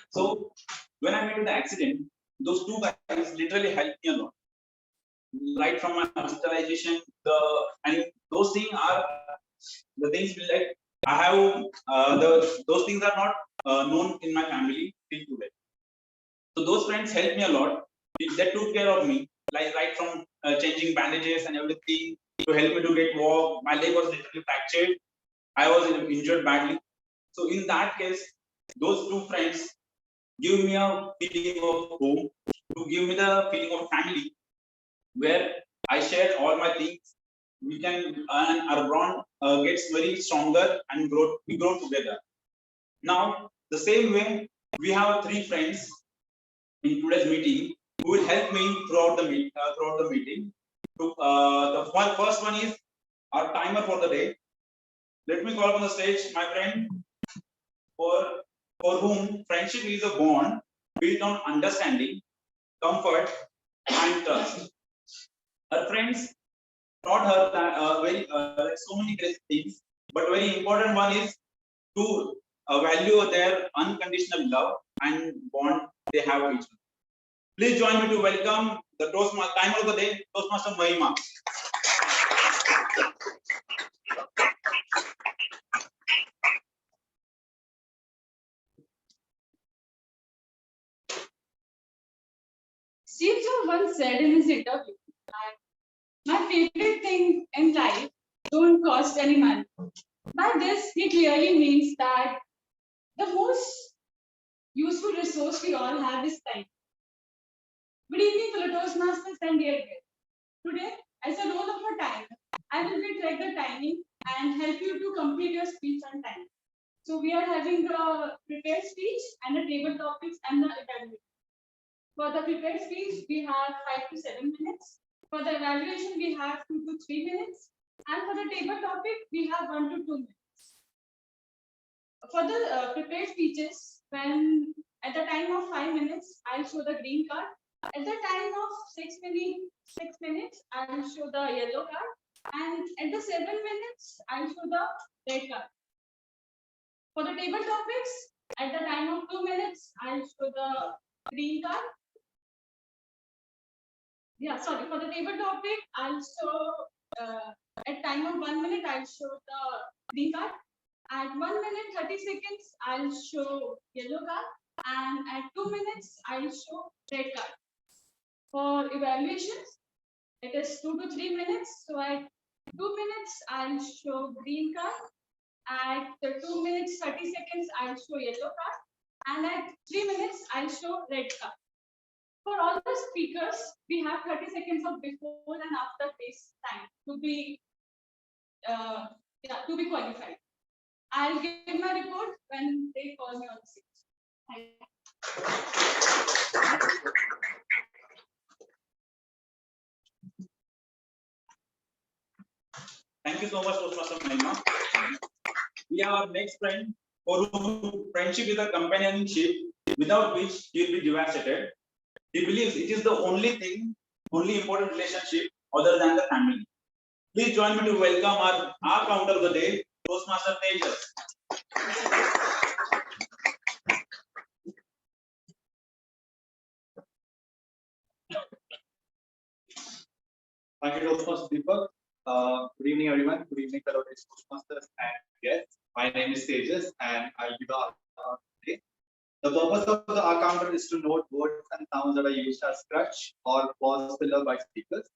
So when I met with the accident, those two guys literally helped me a lot. Right from my hospitalization, and those things are the things like I have those things are not known in my family till today. So those friends helped me a lot. They took care of me, like right from changing bandages and everything to help me to get walk. My leg was literally fractured. I was injured badly. So in that case, those two friends give me a feeling of home, to give me the feeling of family, where I share all my things. We can and our bond gets very stronger and we grow together. Now the same way we have three friends in today's meeting who will help me throughout the meeting. The first one is our timer for the day. Let me call on the stage my friend for whom friendship is a bond built on understanding, comfort, and trust. Her friends taught her that like so many great things, but very important one is to value their unconditional love and bond they have with each other. Please join me to welcome the Toastmaster timer of the day, Toastmaster Mahima. Steve Jobs once said in his interview, my favorite thing in life don't cost any money. By this, he clearly means that the most useful resource we all have is time. Good evening, fellow Toastmasters and dear guests. Today, as a role of a time, I will be track the timing and help you to complete your speech on time. So we are having a prepared speech and the table topics and the evaluation. For the prepared speech, we have 5 to 7 minutes. For the evaluation, we have 2 to 3 minutes. And for the table topic, we have 1 to 2 minutes. For the prepared speeches, when at the time of 5 minutes, I'll show the green card. At the time of 6 minutes, I'll show the yellow card. And at the 7 minutes, I'll show the red card. For the table topics, at the time of 2 minutes, I'll show the green card. For the table topic, I'll show at time of 1 minute, I'll show the green card. At 1 minute 30 seconds, I'll show yellow card, and at 2 minutes, I'll show red card. For evaluations, it is 2 to 3 minutes. So at 2 minutes, I'll show green card. At 2 minutes 30 seconds, I'll show yellow card, and at 3 minutes, I'll show red card. For all the speakers, we have 30 seconds of before and after face time to be qualified. I'll give my report when they call me on the stage. Thank you. Thank you so much, Toastmaster Mahima. We have our next friend for whom friendship is a companionship without which he will be devastated. He believes it is the only important relationship other than the family. Please join me to welcome our counter of the day, Toastmaster Tejas. Thank you, Toastmaster Deepak. Good evening, everyone. Good evening, fellow Toastmasters and guests. My name is Tejas, and I'll be the account today. The purpose of the counter is to note words and sounds that are used as crutch or pause filler by speakers.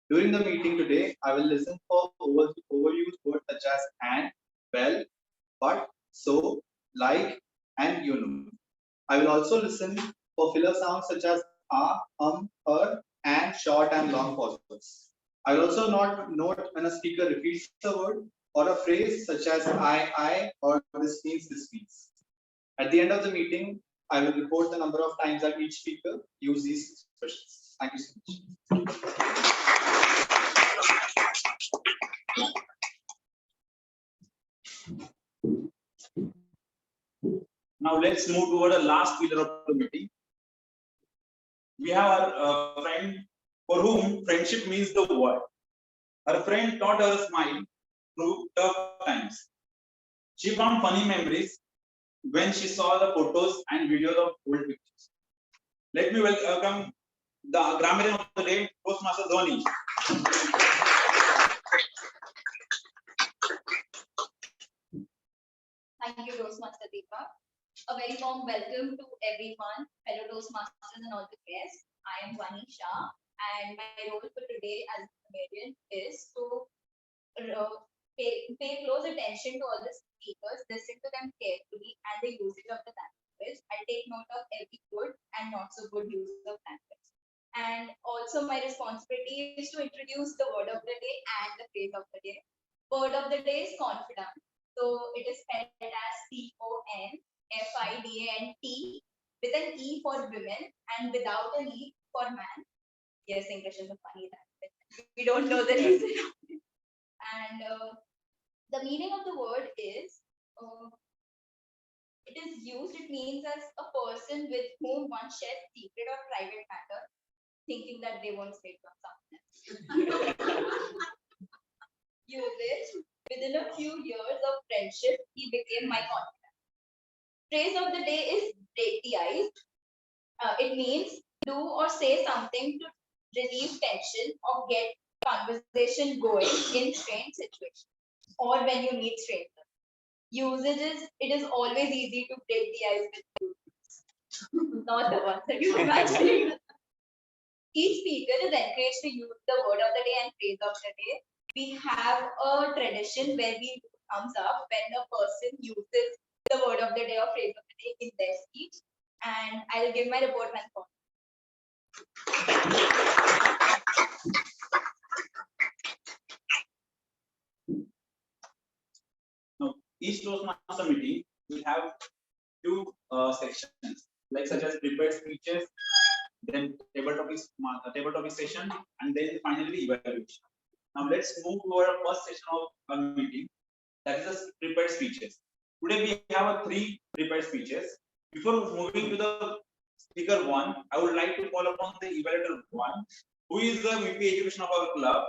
During the meeting today, I will listen for overused words such as and, well, but, so, like, and you know. I will also listen for filler sounds such as her, and short and long pauses. I will also note when a speaker repeats a word or a phrase such as I, or this means. At the end of the meeting, I will report the number of times that each speaker used these expressions. Thank you so much. Now let's move toward the last pillar of the meeting. We have our friend for whom friendship means the world. Her friend taught her a smile through tough times. She found funny memories when she saw the photos and videos of old pictures. Let me welcome the grammarian of the day, Toastmaster Dhoni. Thank you, Toastmaster Deepa. A very warm welcome to everyone, fellow Toastmasters and all the guests. I am Vani Shah, and my role for today as a comedian is to pay close attention to all the speakers, listen to them carefully, and the usage of the language. I take note of every good and not so good use of language. And also, my responsibility is to introduce the word of the day and the phrase of the day. Word of the day is confidant. So it is spelled as CONFIDANT with an E for women and without an E for man. Yes, English is a funny language. We don't know the reason. And the meaning of the word is it is used, it means as a person with whom one shares secret or private matter, thinking that they won't say it from someone else. Usage, within a few years of friendship, he became my confidant. Phrase of the day is break the ice. It means do or say something to relieve tension or get conversation going in strange situations or when you meet strangers. Usage is it is always easy to break the ice with you. Not the ones that you imagine. Each speaker is encouraged to use the word of the day and phrase of the day. We have a tradition where we do thumbs up when a person uses the word of the day or phrase of the day in their speech. And I'll give my report when possible. Now, each Toastmaster meeting will have two sections, like such as prepared speeches, then table topic session, and then finally evaluation. Now let's move to our first session of our meeting, that is the prepared speeches. Today we have three prepared speeches. Before moving to the speaker one, I would like to call upon the evaluator one, who is the VP Education of our club.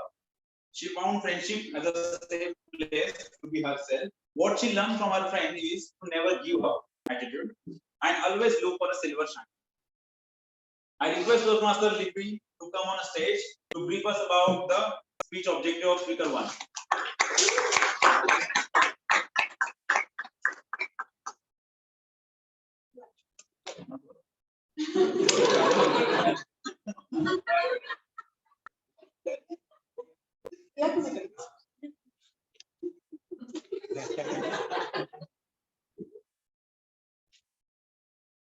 She found friendship as a safe place to be herself. What she learned from her friend is to never give up attitude and always look for a silver shine. I request Toastmaster Lippy to come on a stage to brief us about the speech objective of speaker one.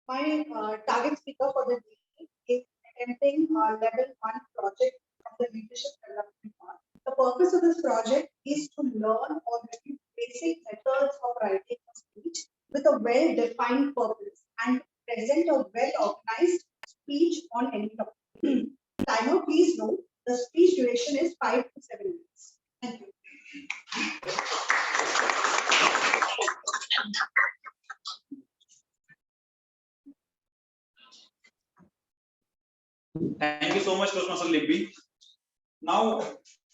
My target speaker for the day is attempting level 1 project of the leadership development part. The purpose of this project is to learn or review basic methods of writing a speech with a well-defined purpose and present a well-organized speech on any topic. Timer, please note, the speech duration is 5 to 7 minutes. Thank you. Thank you so much, Toastmaster Libby. Now,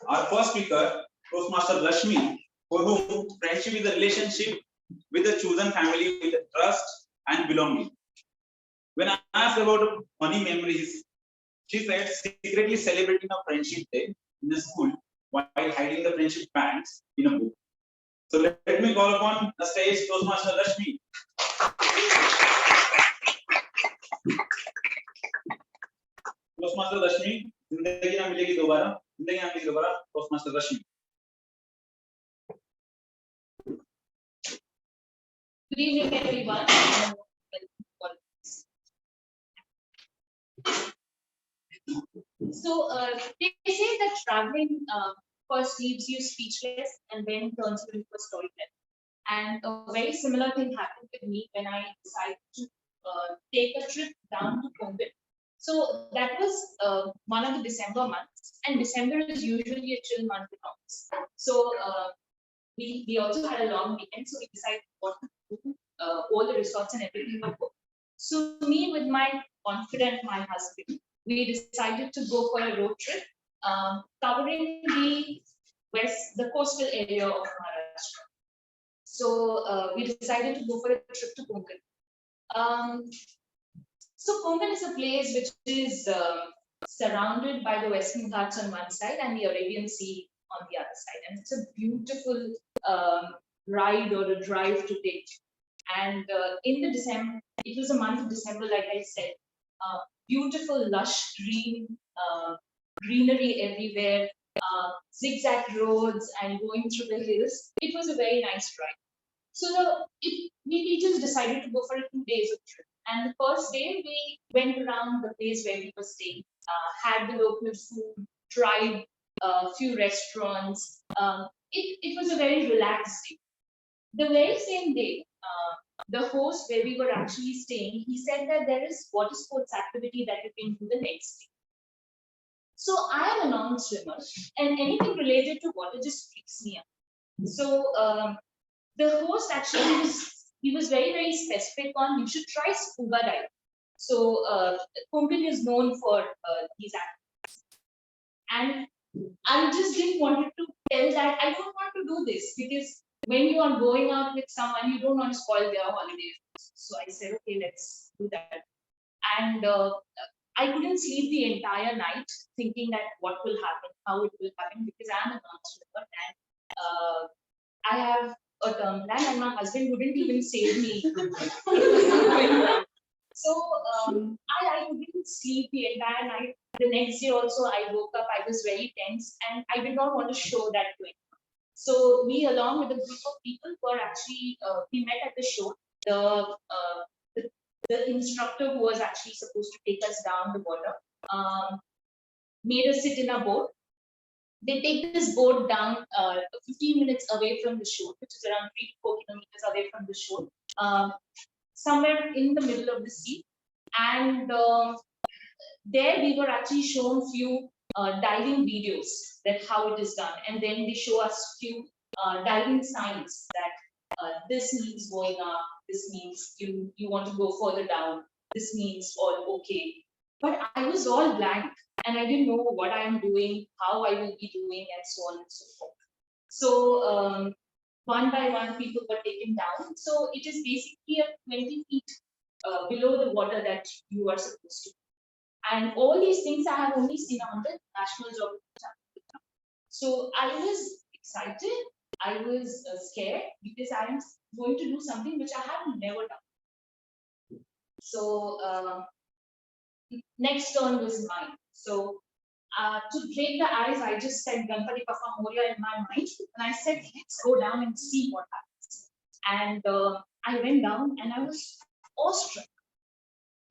our first speaker, Toastmaster Rashmi, for whom friendship is a relationship with a chosen family with trust and belonging. When I asked about funny memories, she said secretly celebrating a friendship day in the school while hiding the friendship bands in a book. So let me call upon the stage Toastmaster Rashmi. Toastmaster Rashmi, जिंदगी ना मिलेगी दोबारा, Toastmaster Rashmi. Good evening, everyone. So they say that traveling first leaves you speechless and then turns you into a storyteller. And a very similar thing happened with me when I decided to take a trip down to Mumbai. So that was one of the December months, and December is usually a chill month in August. So we also had a long weekend, so we decided what to do. All the resorts and everything were booked. So me with my confident, my husband, we decided to go for a road trip covering the coastal area of Maharashtra. So we decided to go for a trip to Konkan. So Konkan is a place which is surrounded by the Western Ghats on one side and the Arabian Sea on the other side. And it's a beautiful ride or a drive to take. And in the December, it was a month of December, like I said, beautiful, lush green, greenery everywhere, zigzag roads and going through the hills. It was a very nice ride. So we just decided to go for a 2 days of trip. And the first day we went around the place where we were staying, had the local food, tried a few restaurants. It was a very relaxed day. The very same day, the host where we were actually staying, he said that there is water sports activity that you can do the next day. So I am a non-swimmer, and anything related to water just freaks me out. So the host actually he was very specific on you should try scuba diving. So Konkan is known for these activities, and I just didn't want to tell that I don't want to do this because when you are going out with someone, you don't want to spoil their holiday. So I said, okay, let's do that. And I couldn't sleep the entire night thinking that what will happen, how it will happen, because I'm a non-swimmer and I have a term plan and my husband wouldn't even save me. So I couldn't sleep the entire night. The next day also I woke up, I was very tense and I did not want to show that to anyone. So we, along with a group of people, were actually we met at the show. The instructor who was actually supposed to take us down the water made us sit in a boat. They take this boat down 15 minutes away from the shore, which is around 3 to 4 kilometers away from the shore, somewhere in the middle of the sea. And there we were actually shown few diving videos that how it is done, and then they show us few diving signs that this means going up, this means you want to go further down, this means all okay. But I was all blank and I didn't know what I am doing, how I will be doing, and so on and so forth. So one by one people were taken down. So it is basically a 20 feet below the water that you are supposed to. And all these things I have only seen on the National Geographic Channel. So I was excited, I was scared because I am going to do something which I have never done. So next turn was mine. So to break the ice, I just said Ganpati Papa Moria in my mind, and I said, let's go down and see what happens. And I went down and I was awestruck.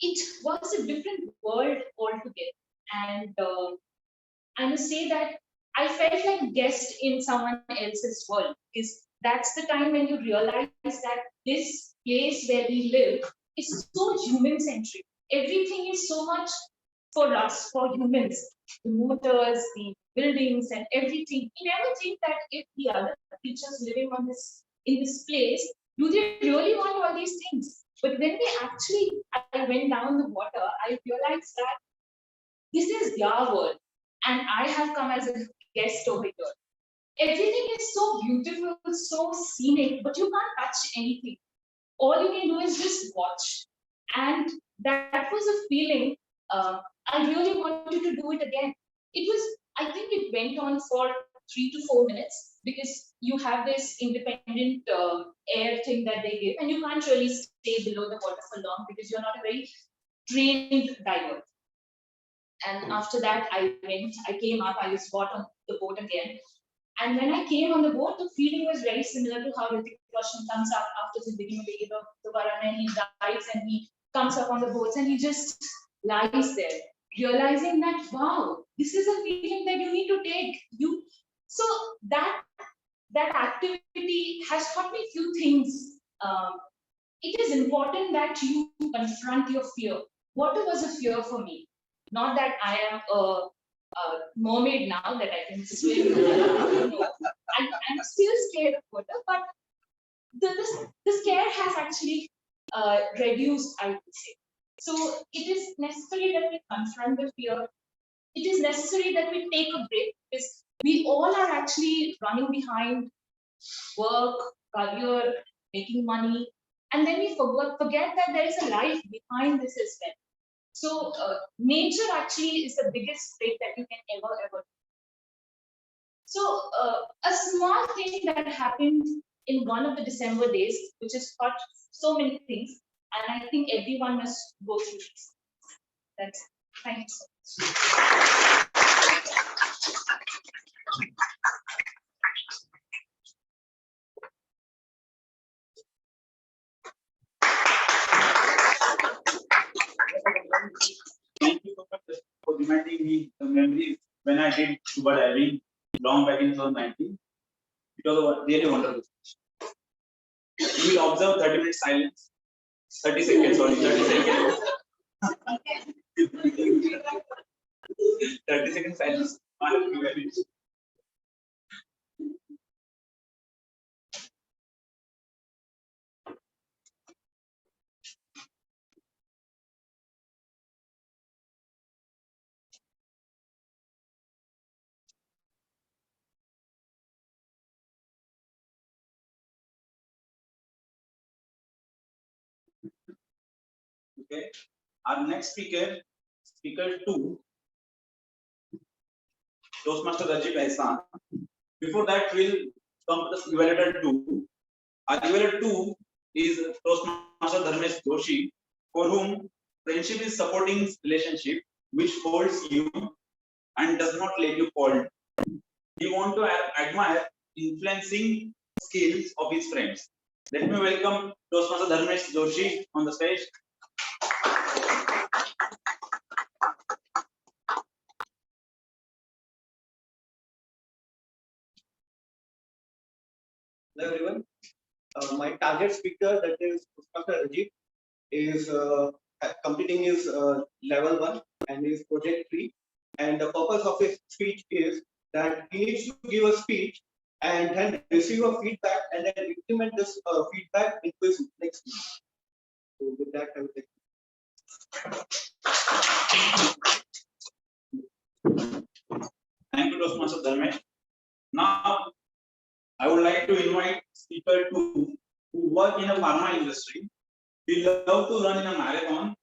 It was a different world altogether. And I must say that I felt like a guest in someone else's world, because that's the time when you realize that this place where we live is so human-centric. Everything is so much for us, for humans. The motors, the buildings, and everything. We never think that if the other creatures living on in this place, do they really want all these things? But when I went down the water, I realized that this is their world, and I have come as a guest over here. Everything is so beautiful, so scenic, but you can't touch anything. All you can do is just watch. And that was a feeling I really wanted to do it again. I think it went on for 3 to 4 minutes because you have this independent air thing that they give, and you can't really stay below the water for long because you're not a very trained diver. And after that, I came up, I was brought on the boat again. And when I came on the boat, the feeling was very similar to how Hrithik Roshan comes up after the beginning of the Varan, and he dives and he comes up on the boats and he just lies there, realizing that, wow, this is a feeling that you need to take. So that activity has taught me a few things. It is important that you confront your fear. Water was a fear for me. Not that I am a mermaid now, that I can swim. I'm still scared of water, but the scare has actually reduced, I would say. So it is necessary that we confront the fear. It is necessary that we take a break, because we all are actually running behind work, career, making money, and then we forget that there is a life behind this as well. So nature actually is the biggest break that you can ever do. So a small thing that happened in one of the December days, which has taught so many things, and I think everyone must go through this. That's it. Thank you so much. Thank you so much for reminding me the memories when I did scuba diving long back in 2019. It was really wonderful. You will observe 30 minutes silence. 30 seconds, sorry, 30 seconds. 30 seconds silence. Okay. Our next speaker, speaker 2, Toastmaster Rajib Ehsan. Before that, we'll come to the evaluator 2. Our evaluator 2 is Toastmaster Dharmesh Joshi, for whom friendship is supporting relationship which holds you and does not let you fall. We want to admire influencing skills of his friends. Let me welcome Toastmaster Dharmesh Joshi on the stage. Hello everyone. My target speaker, that is Toastmaster Rajib, is completing his level 1 and his project 3. And the purpose of his speech is that he needs to give a speech and then receive a feedback and then implement this feedback into his next speech. So with that, I will take. Thank you, Toastmaster Dharmesh. Now, I would like to invite speaker 2 who work in a pharma industry. We love to run in a marathon.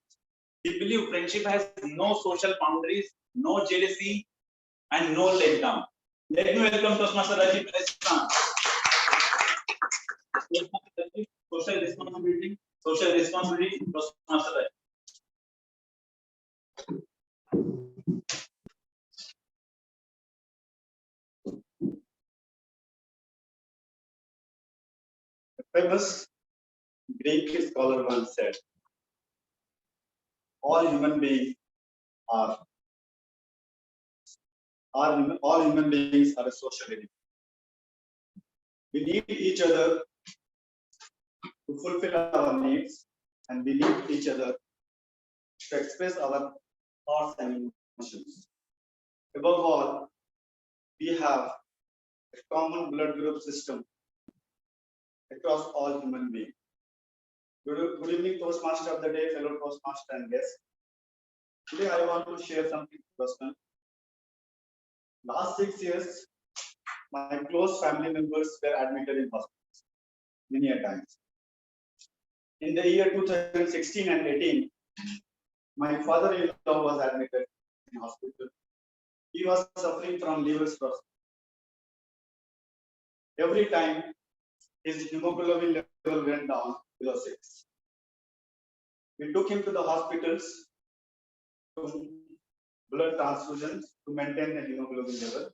We believe friendship has no social boundaries, no jealousy, and no letdown. Let me welcome Toastmaster Rajib Ehsan. Social responsibility, Toastmaster Rajib. Famous Greek scholar once said, all human beings are a social entity. We need each other to fulfill our needs, and we need each other to express our thoughts and emotions. Above all, we have a common blood group system across all human beings. Good evening, Toastmaster of the day, fellow Toastmaster and guests. Today I want to share something personal. Last 6 years, my close family members were admitted in hospitals many a times. In the year 2016 and 18, my father-in-law was admitted in hospital. He was suffering from liver cirrhosis. Every time his hemoglobin level went down below 6. We took him to the hospitals to blood transfusions to maintain the hemoglobin level.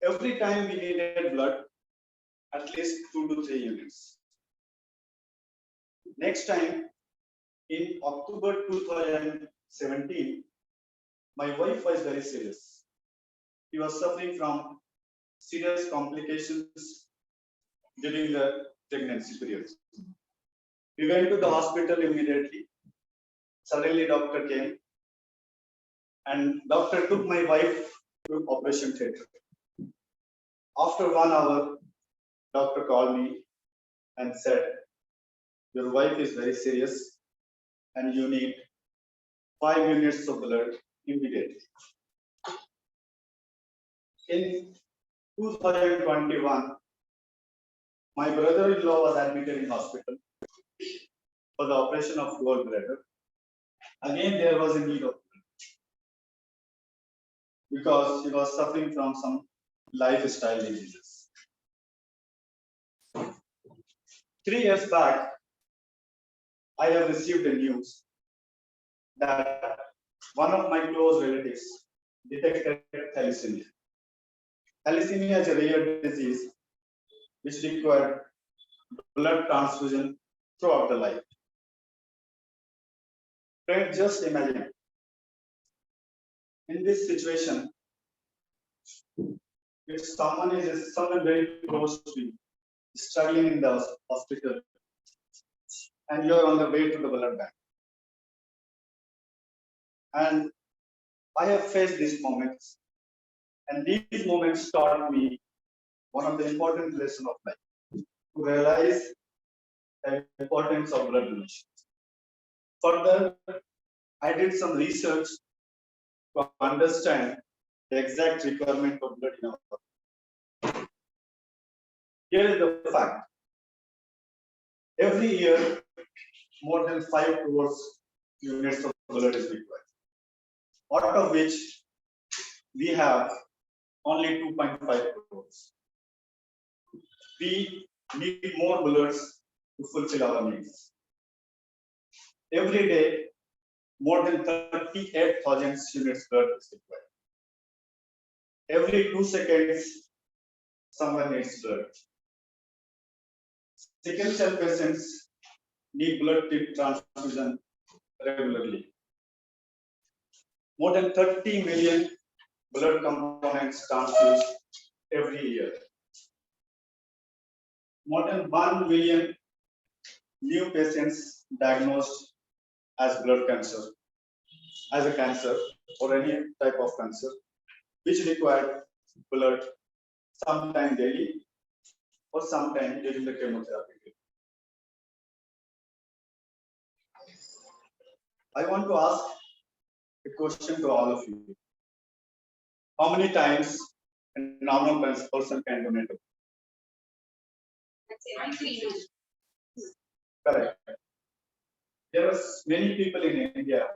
Every time we needed blood, at least 2 to 3 units. Next time, in October 2017, my wife was very serious. She was suffering from serious complications during the pregnancy period. We went to the hospital immediately. Suddenly, doctor came, and doctor took my wife to operation theatre. After 1 hour, doctor called me and said, your wife is very serious and you need 5 units of blood immediately. In 2021, My brother-in-law was admitted in hospital for the operation of gallbladder. Again, there was a need of blood because he was suffering from some lifestyle diseases. 3 years back, I have received the news that one of my close relatives detected thalassemia. Thalassemia is a rare disease which requires blood transfusion throughout the life. Friends, just imagine, in this situation, if someone very close to you, struggling in the hospital, and you're on the way to the blood bank. And I have faced these moments, and these moments taught me one of the important lessons of life, to realize the importance of blood donation. Further, I did some research to understand the exact requirement of blood in our body. Here is the fact. Every year, more than 5 crores units of blood is required, out of which we have only 2.5 crores. We need more bloods to fulfill our needs. Every day, more than 38,000 units blood is required. Every 2 seconds, someone needs blood. Sickle cell patients need blood transfusion regularly. More than 30 million blood components transfused every year. More than 1 million new patients diagnosed as blood cancer, as a cancer or any type of cancer, which require blood sometime daily or sometime during the chemotherapy. I want to ask a question to all of you. How many times a normal person can donate? Every 3 months. Correct. There are many people in India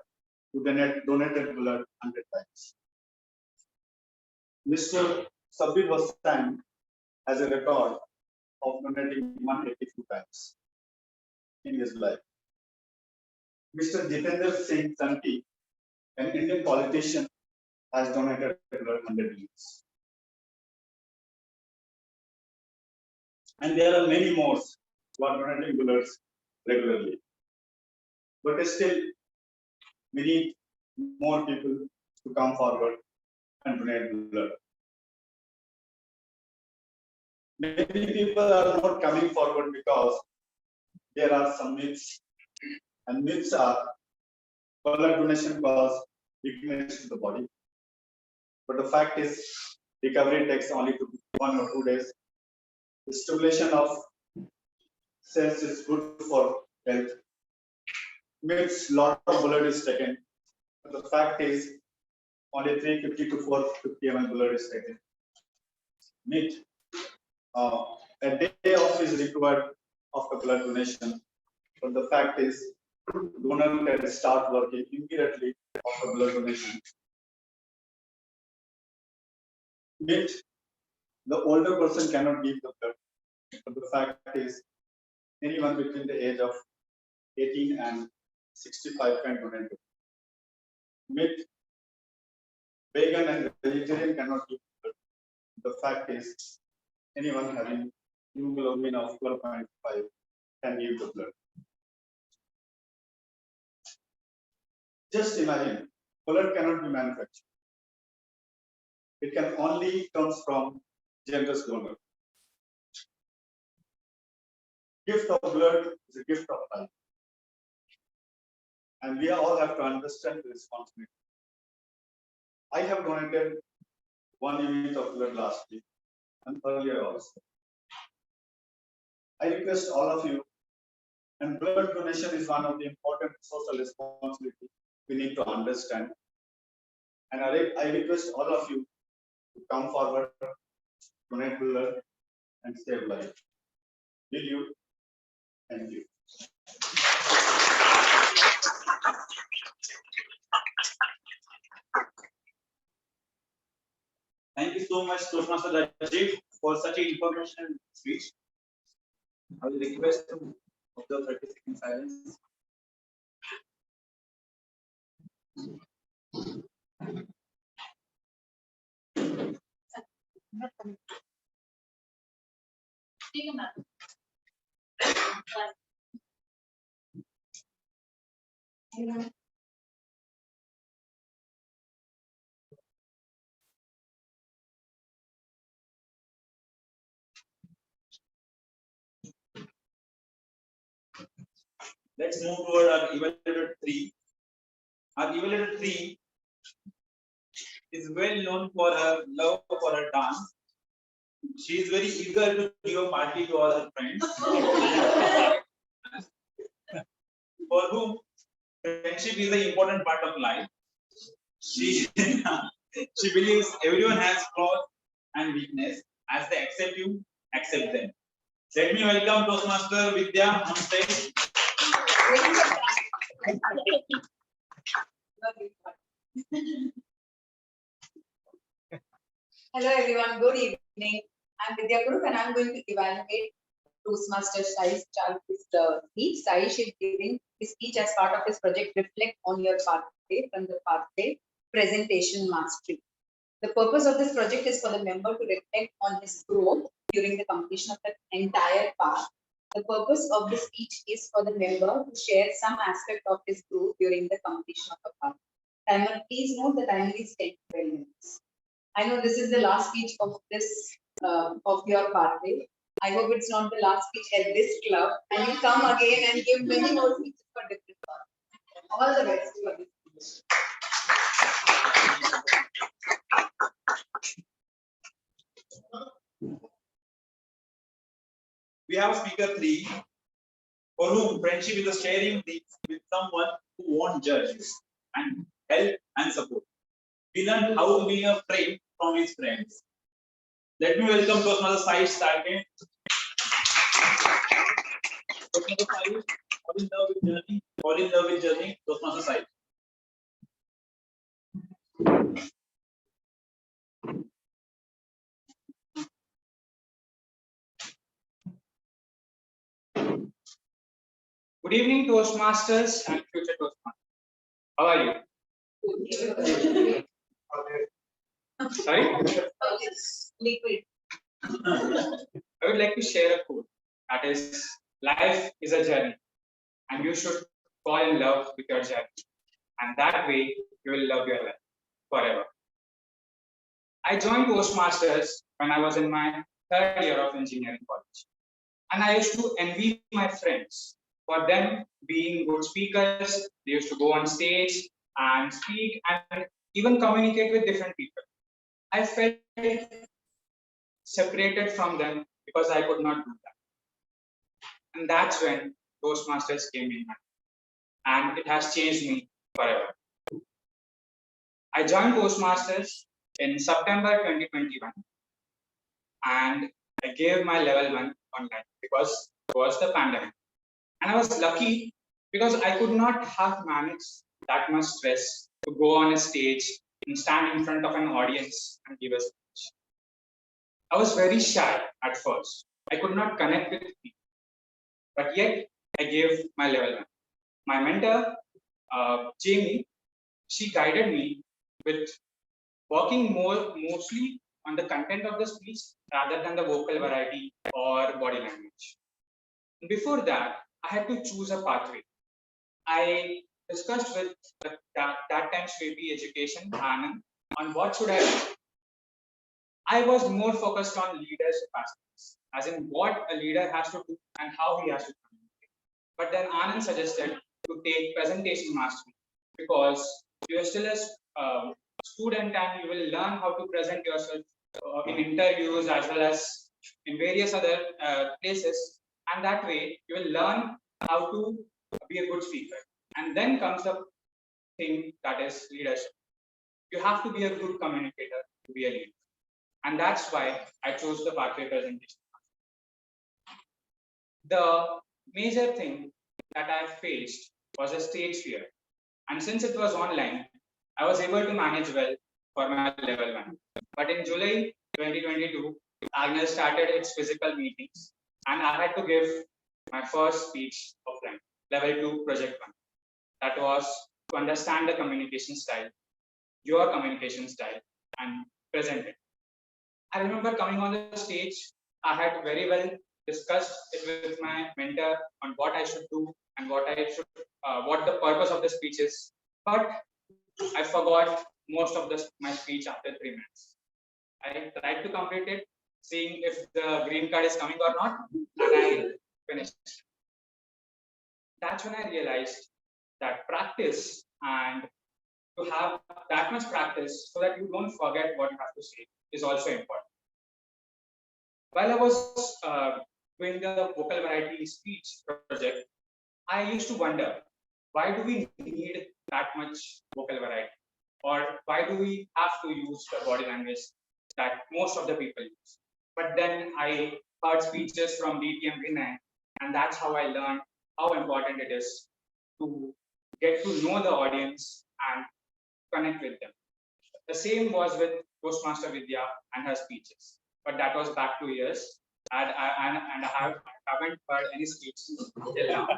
who donated blood 100 times. Mr. Sabir Hossain has a record of donating 182 times in his life. Mr. Jitendra Singh Santi, an Indian politician, has donated blood 100 times. And there are many more who are donating blood regularly. But still, we need more people to come forward and donate blood. Many people are not coming forward because there are some myths, and myths are blood donation causes weakness to the body. But the fact is, recovery takes only 1 or 2 days. The stimulation of cells is good for health. Myths, lot of blood is taken. But the fact is, only 350 to 450 ml blood is taken. Myth, a day off is required after blood donation. But the fact is, donor can start working immediately after blood donation. Myth, the older person cannot give the blood. But the fact is, anyone between the age of 18 and 65 can donate. Myth, vegan and vegetarian cannot give blood. The fact is, anyone having hemoglobin of 12.5 can give the blood. Just imagine, blood cannot be manufactured. It can only comes from generous donor. Gift of blood is a gift of life. And we all have to understand the responsibility. I have donated 1 unit of blood last week and earlier also. I request all of you, and blood donation is one of the important social responsibility we need to understand. And I request all of you to come forward, donate blood, and save life. Will you? Thank you. Thank you so much, Toastmaster Rajiv, for such an informational speech. I will request to observe 30-second silence. Take a nap. Let's move toward our evaluator 3. Our evaluator 3 is well known for her love for her dance. She is very eager to give a party to all her friends, for whom friendship is an important part of life. She she believes everyone has flaws and weakness. As they accept you, accept them. Let me welcome Toastmaster Vidya on stage. Hello everyone, good evening. I'm Vidya Guru and I'm going to evaluate Toastmaster Sai's speech. Sai is giving his speech as part of his project Reflect on Your Pathway from the Pathway Presentation Mastery. The purpose of this project is for the member to reflect on his growth during the completion of the entire path. The purpose of the speech is for the member to share some aspect of his growth during the completion of the path. Timer, please note the time is 10 to 12 minutes. I know this is the last speech of this of your pathway. I hope it's not the last speech at this club, and you come again and give many more speeches for different paths. All the best for this. We have speaker 3, for whom friendship is a sharing things with someone who won't judge and help and support. We learn how to be a friend from his friends. Let me welcome Toastmaster Sai Stargate. Toastmaster Sai, fall in love with journey. Fall in love with journey. Toastmaster Sai. Good evening, Toastmasters and future Toastmasters. How are you? Sorry? Liquid. I would like to share a quote that is, life is a journey and you should fall in love with your journey. And that way, you will love your life forever. I joined Toastmasters when I was in my third year of engineering college. And I used to envy my friends for them being good speakers. They used to go on stage and speak and even communicate with different people. I felt separated from them because I could not do that. And that's when Toastmasters came in, and it has changed me forever. I joined Toastmasters in September 2021, and I gave my level 1 online because it was the pandemic. And I was lucky because I could not have managed that much stress to go on a stage and stand in front of an audience and give a speech. I was very shy at first. I could not connect with people, but yet I gave my level 1. My mentor, Jamie, she guided me with working mostly on the content of the speech rather than the vocal variety or body language. Before that, I had to choose a pathway. I discussed with that time Sweepy Education, Anand, on what should I do. I was more focused on leadership aspects, as in what a leader has to do and how he has to communicate. But then Anand suggested to take presentation mastery because you are still a student and you will learn how to present yourself in interviews as well as in various other places, and that way you will learn how to be a good speaker. And then comes the thing that is leadership. You have to be a good communicator to be a leader, and that's why I chose the pathway presentation. The major thing that I faced was a stage fear. And since it was online, I was able to manage well for my level 1. But in July 2022, Agnes started its physical meetings, and I had to give my first speech offline, level 2, project 1. That was to understand the communication style, your communication style, and present it. I remember coming on the stage, I had very well discussed it with my mentor on what I should do and what the purpose of the speech is. But I forgot most of my speech after 3 minutes. I tried to complete it, seeing if the green card is coming or not, and I finished. That's when I realized that practice and to have that much practice so that you don't forget what you have to say is also important. While I was doing the vocal variety speech project, I used to wonder, why do we need that much vocal variety? Or why do we have to use the body language that most of the people use? But then I heard speeches from DTM Vinay, and that's how I learned how important it is to get to know the audience and connect with them. The same was with Toastmaster Vidya and her speeches, but that was back 2 years, and I haven't heard any speech till now.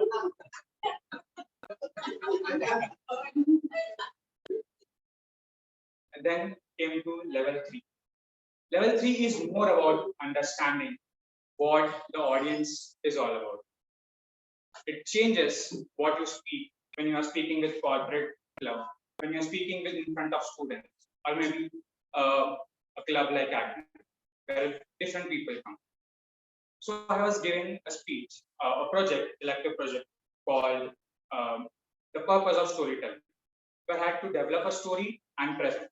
And then came to level 3. Level 3 is more about understanding what the audience is all about. It changes what you speak when you are speaking with corporate club, when you're speaking with in front of students, or maybe a club like Academy, where different people come. So I was giving a speech, a project, elective project called The Purpose of Storytelling, where I had to develop a story and present.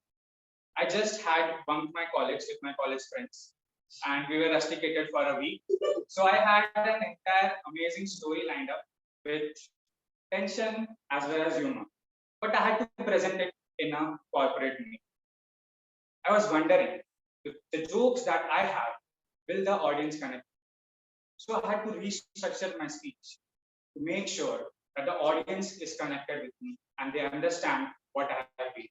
I just had bunked my college with my college friends, and we were rusticated for a week. So I had an entire amazing story lined up with tension as well as humor. But I had to present it in a corporate meeting. I was wondering, the jokes that I have, will the audience connect? So I had to restructure my speech to make sure that the audience is connected with me and they understand what I have been.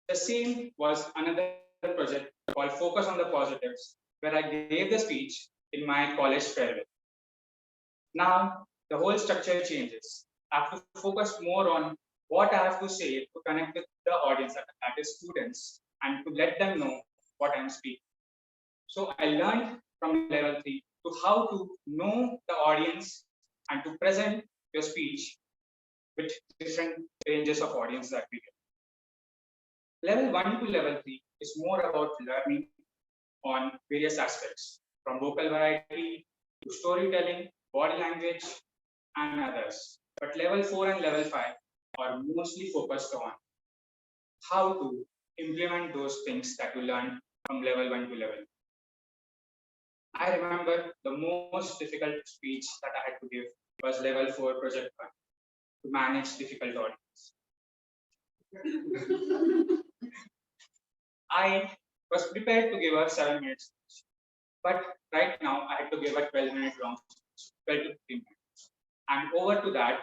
The same was another project called Focus on the Positives, where I gave the speech in my college farewell. Now, the whole structure changes. I have to focus more on what I have to say to connect with the audience, that is students, and to let them know what I'm speaking. So I learned from level 3 to how to know the audience and to present your speech with different ranges of audience that we get. Level 1 to level 3 is more about learning on various aspects, from vocal variety to storytelling, body language, and others. But level 4 and level 5 are mostly focused on how to implement those things that you learn from level 1 to level 2. I remember the most difficult speech that I had to give was level 4 project 1, to manage difficult audience. I was prepared to give a 7-minute speech, but right now I had to give a 12-minute long speech, 12 to 15 minutes. And over to that,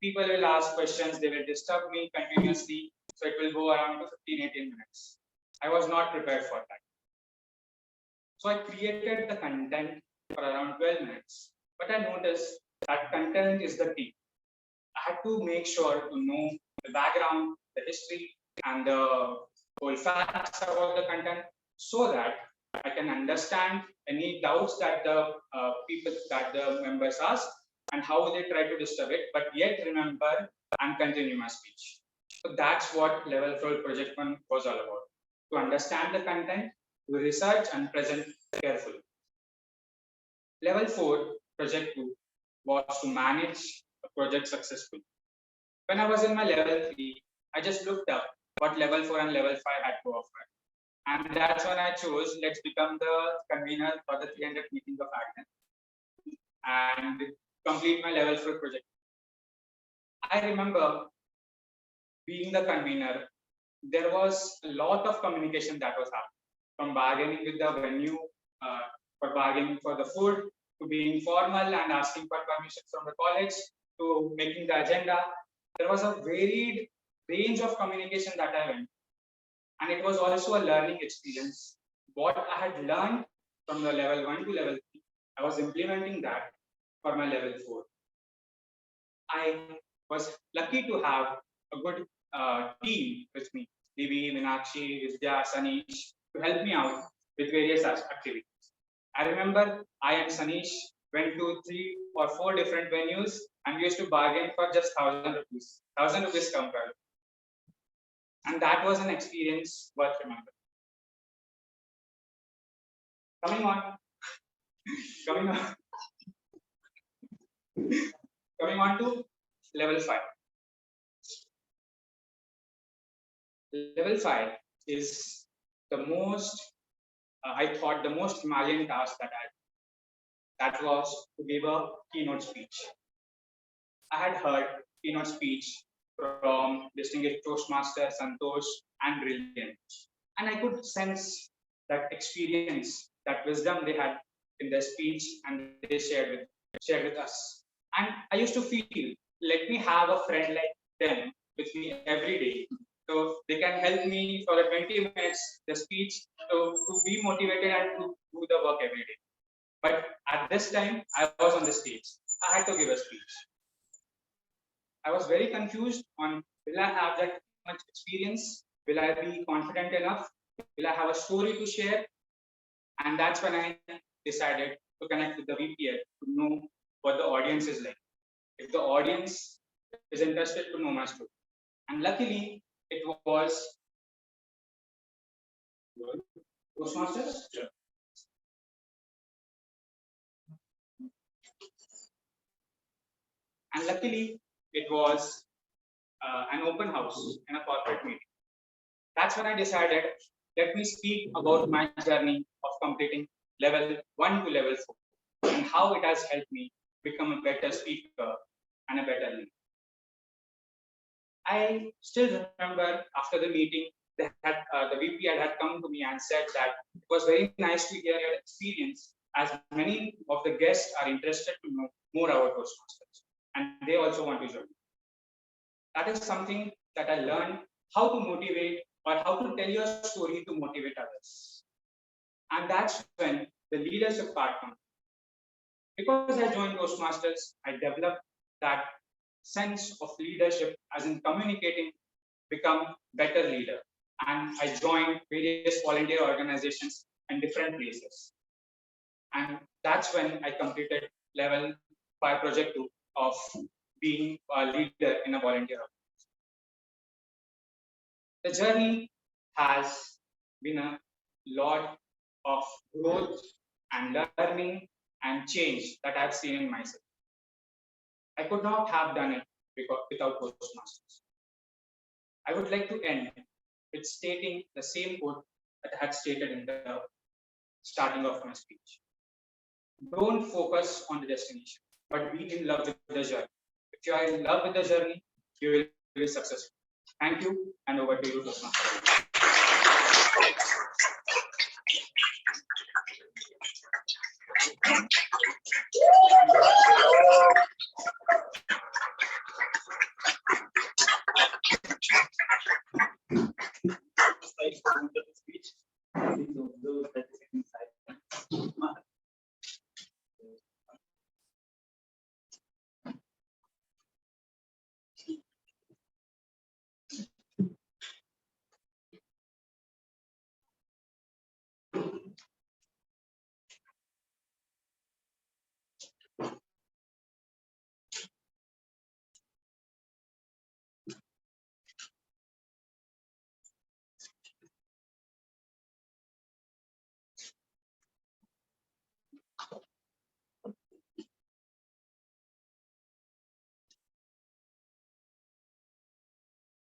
people will ask questions, they will disturb me continuously, so it will go around to 15-18 minutes. I was not prepared for that. So I created the content for around 12 minutes, but I noticed that content is the key. I had to make sure to know the background, the history, and the whole facts about the content, so that I can understand any doubts that the members ask and how they try to disturb it, but yet remember and continue my speech. So that's what level 4 project 1 was all about: to understand the content, to research and present carefully. Level 4 project 2 was to manage a project successfully. When I was in my level 3, I just looked up what level 4 and level 5 had to offer. And that's when I chose, let's become the convener for the 300 meetings of Agnes and complete my level 4 project. I remember being the convener, there was a lot of communication that was happening, from bargaining with the venue, for bargaining for the food, to being formal and asking for permission from the college to making the agenda. There was a varied range of communication that I went, and it was also a learning experience. What I had learned from the level 1 to level 3, I was implementing that for my level 4. I was lucky to have a good team with me, Navi, Meenakshi, Vidya, Sanish, to help me out with various activities. I remember I and Sanish went to 3 or 4 different venues and we used to bargain for just 1,000 rupees, 1,000 rupees compared. And that was an experience worth remembering. Coming on, coming on, coming on to level 5. Level 5 is the most, I thought, the most Himalayan task that was to give a keynote speech. I had heard keynote speech from distinguished Toastmasters, Santosh, and Brilliant. And I could sense that experience, that wisdom they had in their speech and they shared with us. And I used to feel, let me have a friend like them with me every day. So they can help me for the 20 minutes, the speech, to be motivated and to do the work every day. But at this time, I was on the stage. I had to give a speech. I was very confused on, will I have that much experience? Will I be confident enough? Will I have a story to share? And that's when I decided to connect with the VPL to know what the audience is like. If the audience is interested to know my story. And luckily, it was Toastmasters. Yeah. And luckily, it was an open house in a corporate meeting. That's when I decided, let me speak about my journey of completing level 1 to level 4 and how it has helped me become a better speaker and a better leader. I still remember after the meeting, the VP had come to me and said that it was very nice to hear your experience, as many of the guests are interested to know more about Toastmasters and they also want to join. That is something that I learned, how to motivate or how to tell your story to motivate others. And that's when the leadership part comes. Because I joined Toastmasters, I developed that sense of leadership, as in communicating, become better leader. And I joined various volunteer organizations in different places. And that's when I completed level 5 project 2 of being a leader in a volunteer organization. The journey has been a lot of growth and learning and change that I've seen in myself. I could not have done it without Toastmasters. I would like to end with stating the same quote that I had stated in the starting of my speech. Don't focus on the destination, but be in love with the journey. If you are in love with the journey, you will be successful. Thank you, and over to you, Toastmasters.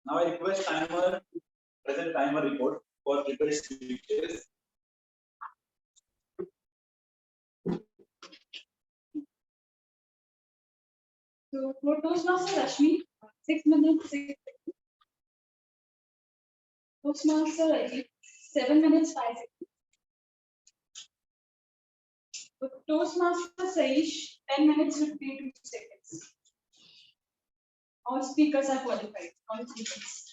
Now I request timer to present timer report for prepared speeches. So for Toastmaster Rashmi, 6 minutes, 6 seconds. Toastmaster Ajit, 7 minutes, 5 seconds. For Toastmaster Saish, 10 minutes 52 seconds. All speakers are qualified. All speakers.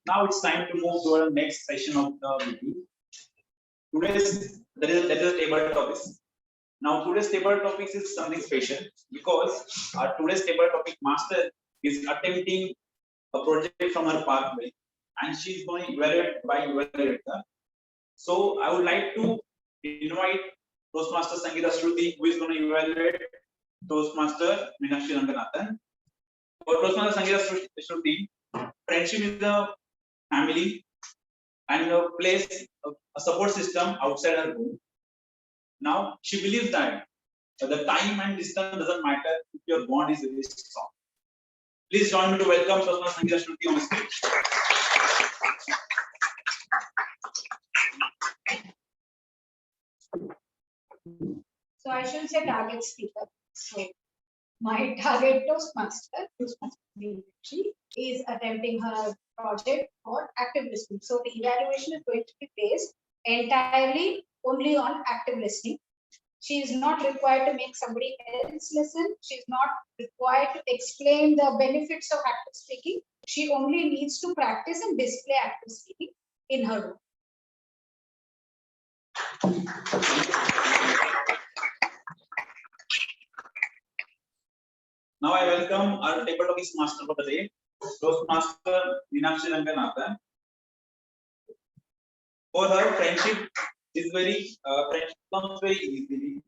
Now it's time to move to our next session of the meeting. Today's that is a table topic. Now today's table topic is something special because our today's table topic master is attempting a project from her pathway and she is going to evaluate by evaluator. So I would like to invite Toastmaster Sangeeta Shruti, who is going to evaluate Toastmaster Meenakshi Ranganathan. For Toastmaster Sangeeta Shruti, friendship is a family and a place, a support system outside her home. Now she believes that the time and distance doesn't matter if your bond is really strong. Please join me to welcome Toastmaster Sangeeta Shruti on the stage. So I should say target speaker. So my target Toastmaster is attempting her project for active listening. So the evaluation is going to be based entirely only on active listening. She is not required to make somebody else listen. She is not required to explain the benefits of active speaking. She only needs to practice and display active speaking in her room. Now I welcome our table topic master for the day, Toastmaster Meenakshi Ranganathan. For her, friendship is friendship comes very easily.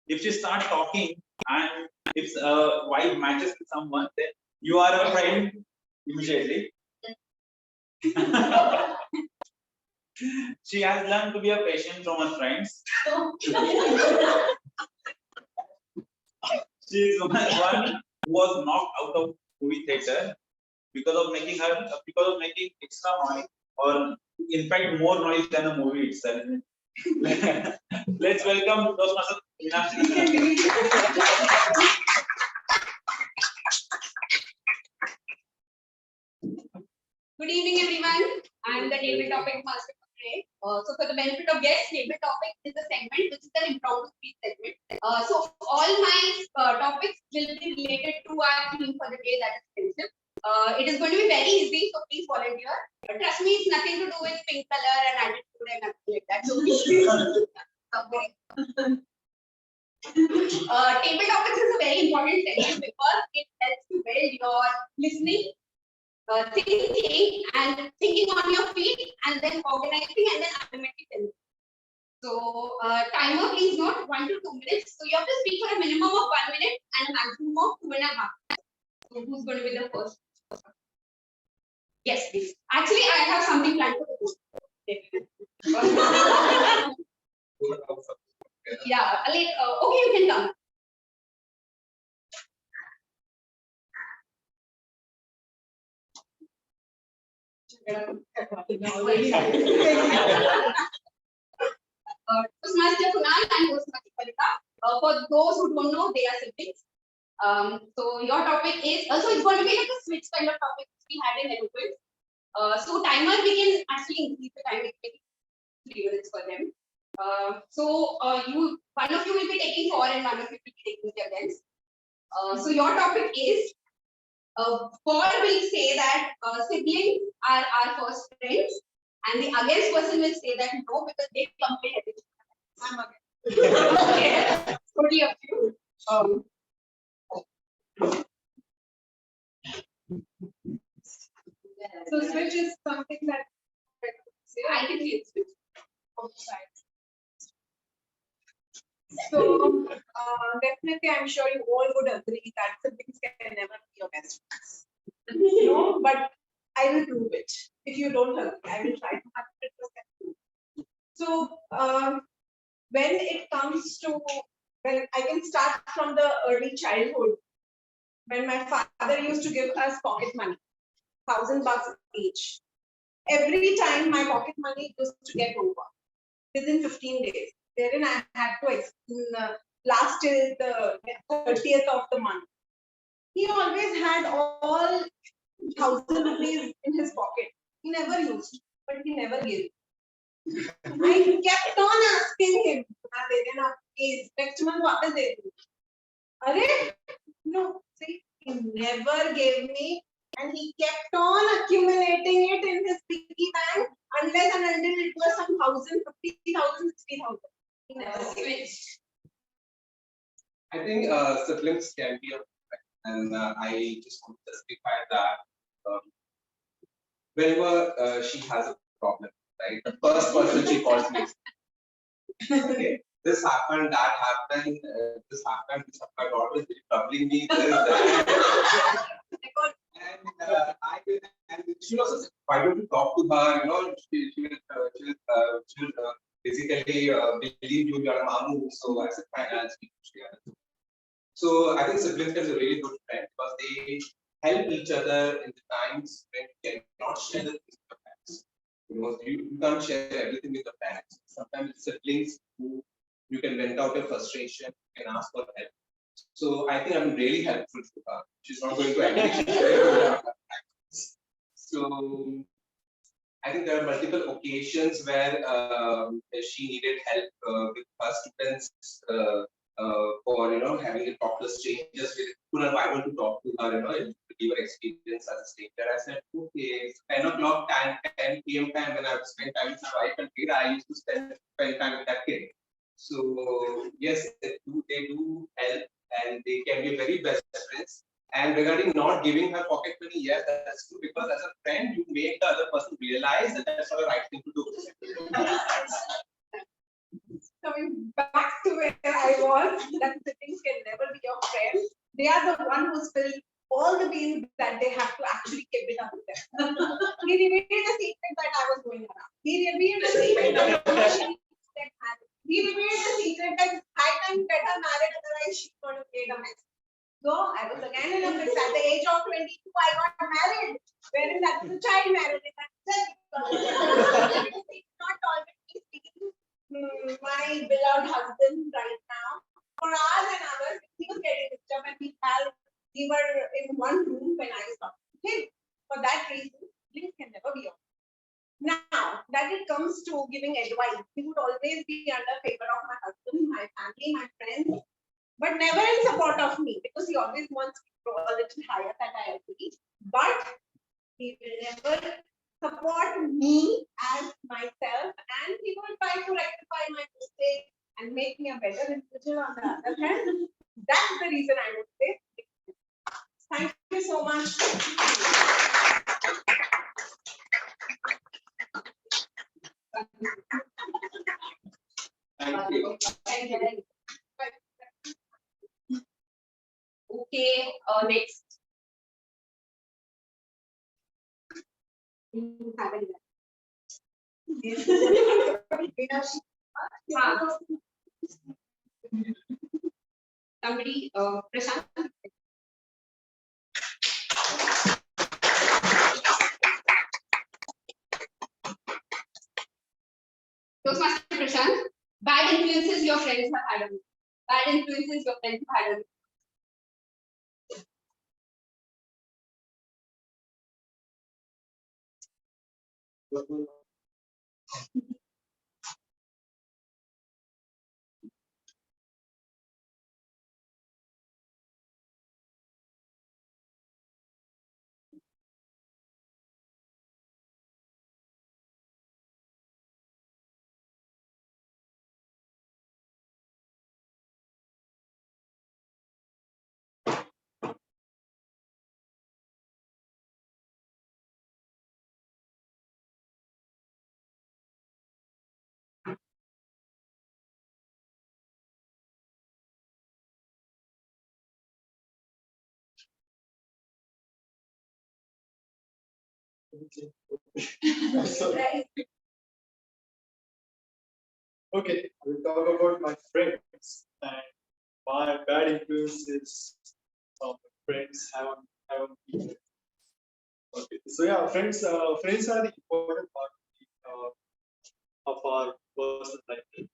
If she starts talking and if vibe matches with someone, then you are a friend immediately. She has learned to be a patient from her friends. She is one who was knocked out of movie theater because of making extra noise, or in fact more noise than the movie itself. Let's welcome Toastmaster Meenakshi. Good evening, everyone. I'm the table topic master for today. So, for the benefit of guests, table topic is a segment which is an impromptu speech segment. So, all my topics will be related to our theme for the day, that is friendship. It is going to be very easy, so please volunteer. Trust me, it's nothing to do with pink color and attitude and nothing like that. So, okay. Table topics is a very important segment because it helps to build your listening, thinking and thinking on your feet, and then organizing, and then ultimately telling. So timer, please note 1 to 2 minutes. So you have to speak for a minimum of 1 minute and a maximum of 2.5. So who's going to be the first? Yes, please. Actually, I have something planned for you. Yeah, okay, you can come. Toastmaster Kunal and Toastmaster Palita. For those who don't know, they are siblings. So your topic is also, it's going to be like a switch kind of topic we had in eloquence. So timer, we can actually increase the time, it will be 3 minutes for them. So one of you will be taking 4 and one of you will be taking the against. So your topic is, Paul will say that siblings are our first friends, and the against person will say that no, because they complain everything. I'm against. Okay, totally up to you. So switch is something that I can see it. So definitely, I'm sure you all would agree that siblings can never be your best friends. No, but I will prove it. If you don't agree, I will try to 100% prove. So when it comes to, when I can start from the early childhood, when my father used to give us pocket money, $1,000 each. Every time my pocket money used to get over within 15 days. Wherein I had to last till the 30th of the month. He always had all 1,000 rupees in his pocket. He never used, but he never gave. I kept on asking him, please, next month what is it? No, see, he never gave me, and he kept on accumulating it in his piggy bank unless and until it was some 50,000, 60,000. He never switched. I think siblings can be a and I just want to justify that whenever she has a problem, right? The first person she calls me. Okay, this happened, that happened, this happened, my daughter is troubling me, this, that. And and she also said, why don't you talk to her? You know, she'll basically believe you are a mamu. So I said, fine, I'll speak to her. So I think siblings can be a really good friend because they help each other in the times when you cannot share the things with your parents. You know, you can't share everything with your parents. Sometimes it's siblings who you can vent out your frustration, you can ask for help. So I think I'm really helpful to her. She's not going to agree. She's very good at her. So I think there are multiple occasions where she needed help with her students for having a talk to strangers. Kunal, I want to talk to her, to give her experience as a stranger. I said, okay, it's 10 o'clock, 10 p.m. time when I would spend time with my wife and kid, I used to spend time with that kid. So yes, they do help and they can be very best friends. And regarding not giving her pocket money, yes, that's true because as a friend, you make the other person realize that that's not the right thing to do. Coming back to where I was, that siblings can never be your friends. They are the one who spill all the beans that they have to actually keep it up with them. He revealed the secret that I was going around. He revealed the secret that he revealed the secret that I can get her married, otherwise she's going to create a mess. So I was again in a mix. At the age of 22, I got married. Wherein that was a child marriage. Not already speaking my beloved husband right now. For hours and hours, he was getting disturbed and we were in one room when I was talking to him. For that reason, siblings can never be on. Now that it comes to giving advice, he would always be under favor of my husband, my family, my friends, but never in support of me because he always wants to go a little higher than I agree. But he will never support me as myself, and he will try to rectify my mistakes and make me a better individual on the other hand. That's the reason I would say. Thank you so much. Thank you. Okay, next. Somebody, Prashant. Toastmaster Prashant, bad influences your friends have had on you. Bad influences your friends have had on you. Okay, we'll talk about my friends and my bad influences friends have on people. Okay, so yeah, friends are the important part of our personal life.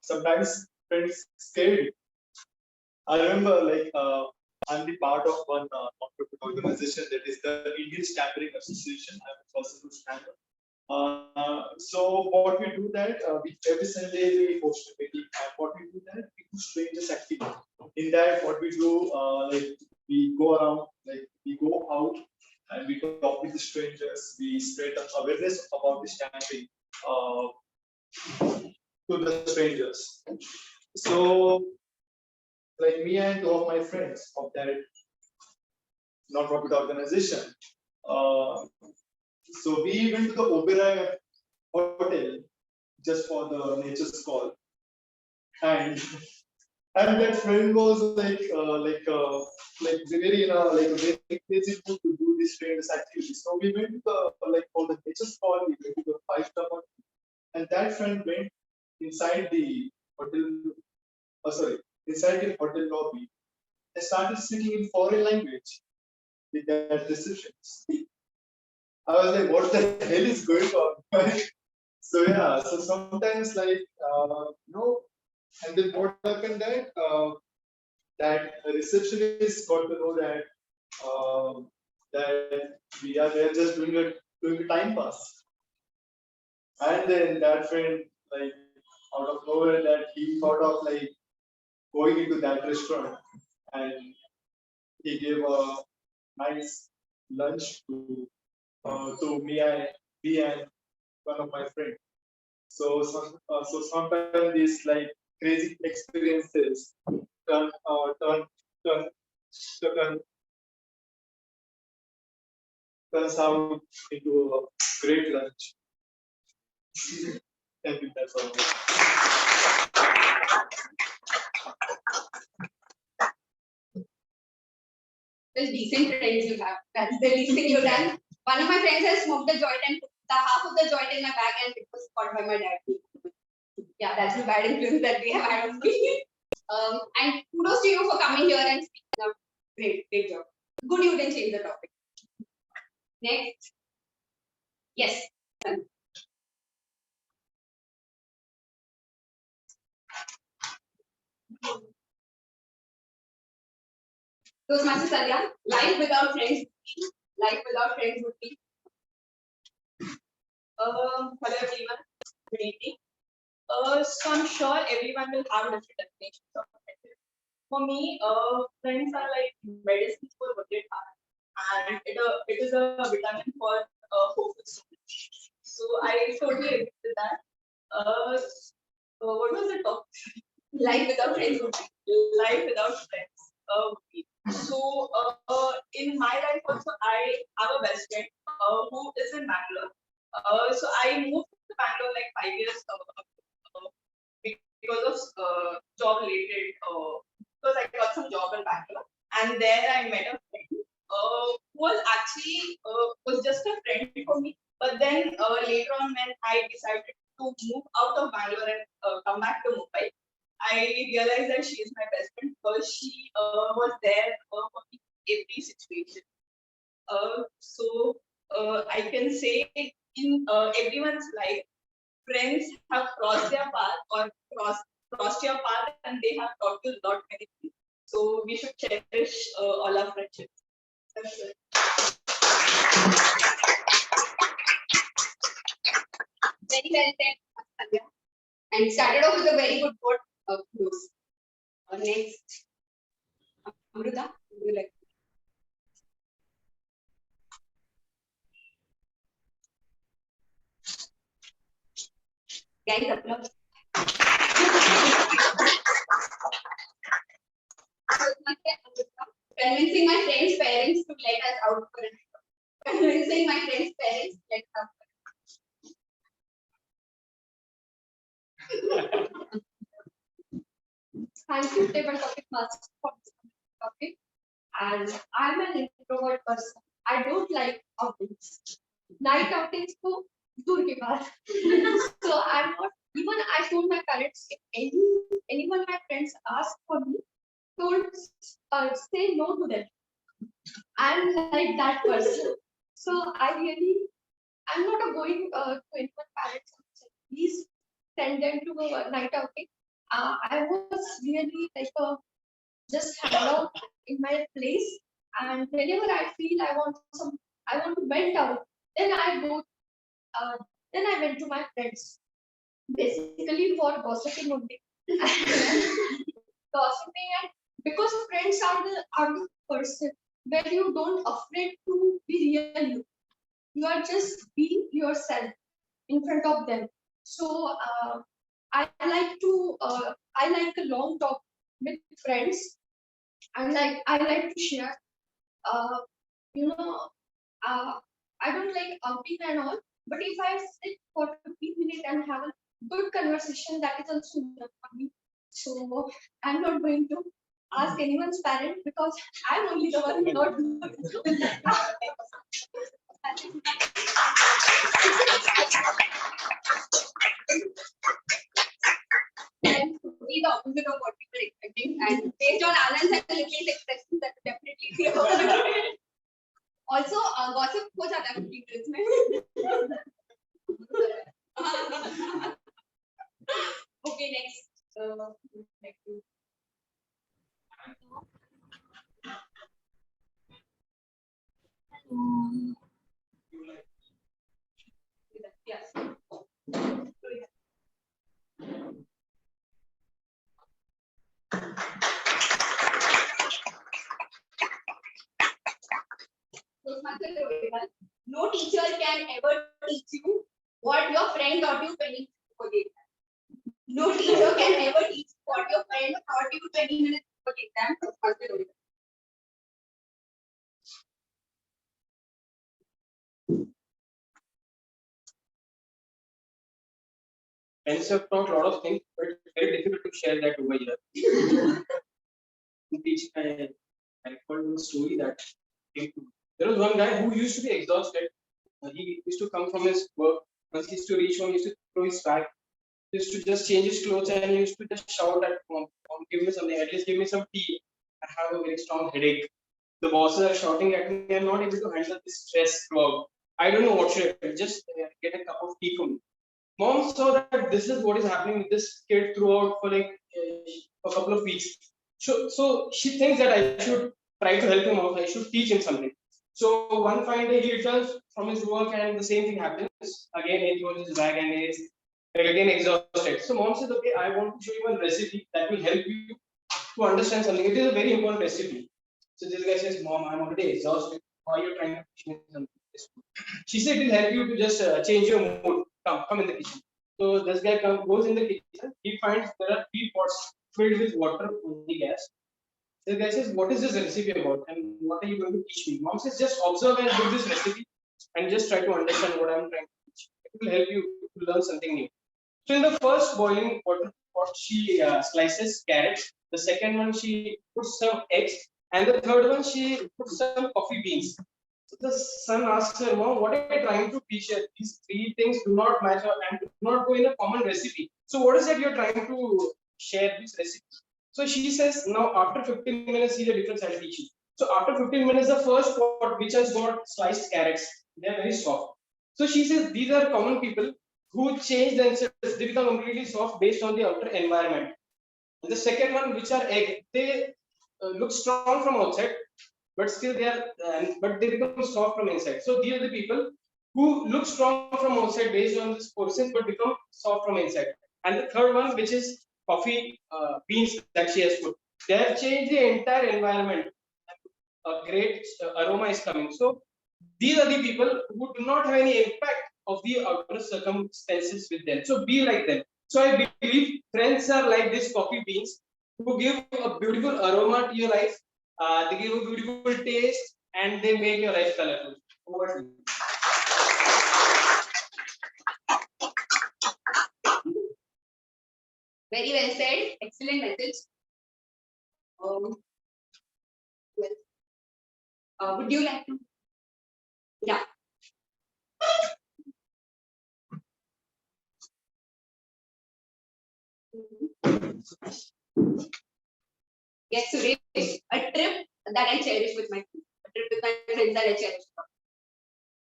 Sometimes friends scare you. I remember I'm the part of one non-profit organization that is the Indian Stammering Association. I'm a person who stammer. So what we do that we every Sunday we host a meeting, and what we do that we do strangers activity. In that, what we do like we go around, like we go out and we talk with the strangers. We spread the awareness about this campaign to the strangers. So like me and two of my friends of that non-profit organization. Uh, so we went to the Oberoi Hotel just for the nature's call, and that friend was like very like a very crazy mood to do this strange activity. So we went to the like for the nature's call. We went to the five-star hotel, and that friend went inside the hotel. Sorry, inside the hotel lobby. They started speaking in foreign language with that receptionist. I was like, what the hell is going on? So yeah, so sometimes like and then what happened that the receptionist got to know that we are there just doing a time pass, and then that friend like out of nowhere that he thought of like going into that restaurant, and he gave a nice lunch to me and one of my friends. So sometimes these like crazy experiences turn turn turn turns out into a great lunch. Thank you. That's all. Well, decent friends you have. That's the least thing you've done. One of my friends has smoked a joint and put the half of the joint in my bag, and it was caught by my dad. Yeah, that's the bad influence that we have had on me. And kudos to you for coming here and speaking up. Great job. Good you didn't change the topic. Next. Yes. Toastmasters Sandhya, life without friends would be. Hello everyone, good evening. So I'm sure everyone will have different definitions of friendship. For me, friends are like medicines for working hard, and it is a vitamin for hopeful students. So I totally agree with that. What was the topic? Life without friends would be. Life without friends. So in my life also, I have a best friend who is in Bangalore. So I moved to Bangalore like 5 years because of job related. Because I got some job in Bangalore, and there I met a friend who was actually was just a friend for me. But then later on, when I decided to move out of Bangalore and come back to Mumbai, I realized that she is my best friend because she was there for me in every situation. So I can say in everyone's life, friends have crossed their path or crossed your path, and they have taught you a lot many things. So we should cherish all our friendships. That's it. Very well said, Sandhya. And started off with a very good quote of yours. Next, Amruta, would you like? Guys, applause. Convincing my friends' parents to let us out for a night. Convincing my friends' parents to let us out for a night. Thank you, table topic master, for this topic. And I'm an introvert person. I don't like outings. Night outings to dur ke baat. So I'm not. Even I told my parents, if anyone my friends ask for me, don't say no to them. I'm like that person. So I'm not going to anyone parents. Please send them to a night outing. I was really like just hang out in my place, and whenever I feel I want to vent out, then I go Then I went to my friends, basically for gossiping only. Gossiping, and because friends are the person where you don't afraid to be real you. You are just be yourself in front of them. So I like a long talk with friends. I like to share. Uh, you know, uh, I don't like outing and all. But if I sit for 15 minutes and have a good conversation, that is also enough for me. So I'm not going to ask anyone's parent because I'm only the one who not. And be the opposite of what people are expecting. And based on Anand's and Lily's expressions, that would definitely be opposite. Also, gossip हो जाता है 15 minutes में. Okay, next. Next. Yes. No teacher can ever teach you what your friend taught you 20 minutes before the exam. No teacher can ever teach you what your friend taught you 20 minutes before the exam. Friends have taught a lot of things, but it's very difficult to share that over here. To teach, I recall one story that there was one guy who used to be exhausted. He used to come from his work. Once he used to reach home, he used to throw his bag. He used to just change his clothes and he used to just shout at mom, "Mom, give me something, at least give me some tea. I have a very strong headache. The bosses are shouting at me. I'm not able to handle this stress throughout. I don't know what should I do. Just get a cup of tea for me." Mom saw that this is what is happening with this kid throughout for like a couple of weeks. So she thinks that I should try to help him out. I should teach him something. So one fine day he returns from his work and the same thing happens. Again he throws his bag and he is again exhausted. So mom says, okay, I want to show you one recipe that will help you to understand something. It is a very important recipe. So this guy says, Mom, I'm already exhausted. Why are you trying to teach me something? She said it will help you to just change your mood. Come in the kitchen. So this guy goes in the kitchen. He finds there are 3 pots filled with water on the gas. The guy says, what is this recipe about? And what are you going to teach me? Mom says, just observe and do this recipe and just try to understand what I'm trying to teach. It will help you to learn something new. So in the first boiling water pot, she slices carrots. The second one, she puts some eggs. And the third one, she puts some coffee beans. So the son asks her, Mom, what are you trying to teach her? These 3 things do not match up and do not go in a common recipe. So what is it you're trying to share this recipe? So she says, now after 15 minutes, see the difference I'll teach you. So after 15 minutes, the first pot which has got sliced carrots, they're very soft. So she says, these are common people who change themselves, they become completely soft based on the outer environment. And the second one, which are egg, they look strong from outside, but still they are, but they become soft from inside. So these are the people who look strong from outside based on this process, but become soft from inside. And the third one, which is coffee beans that she has put, they have changed the entire environment. A great aroma is coming. So these are the people who do not have any impact of the outer circumstances with them. So be like them. So I believe friends are like these coffee beans who give a beautiful aroma to your life. They give a beautiful taste and they make your life colorful. Over to you. Very well said. Excellent message. Well, would you like to? Yeah. Yes, Suresh, a trip that I cherish with my friends. A trip with my friends that I cherish.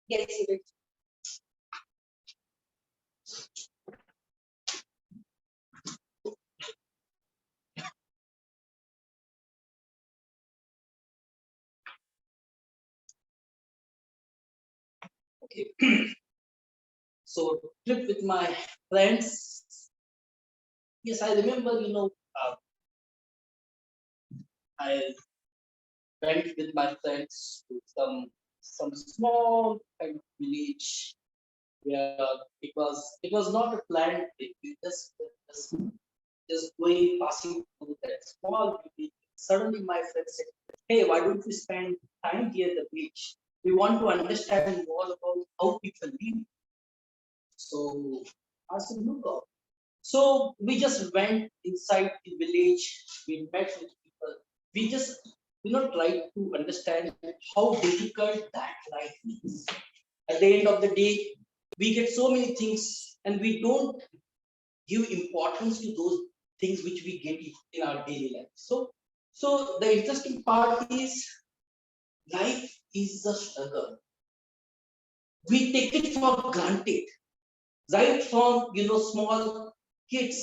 Yes, Suresh. So trip with my friends. Yes, I remember, I went with my friends to some small kind of village where it was not a planned trip. We just going passing through that small village. Suddenly my friend said, "Hey, why don't we spend time here at the beach? We want to understand more about how people live." So I said, "No problem." So we just went inside the village. We met with people. We just tried to understand how difficult that life is. At the end of the day, we get so many things and we don't give importance to those things which we get in our daily life. So the interesting part is life is a struggle. We take it for granted, right from small kids.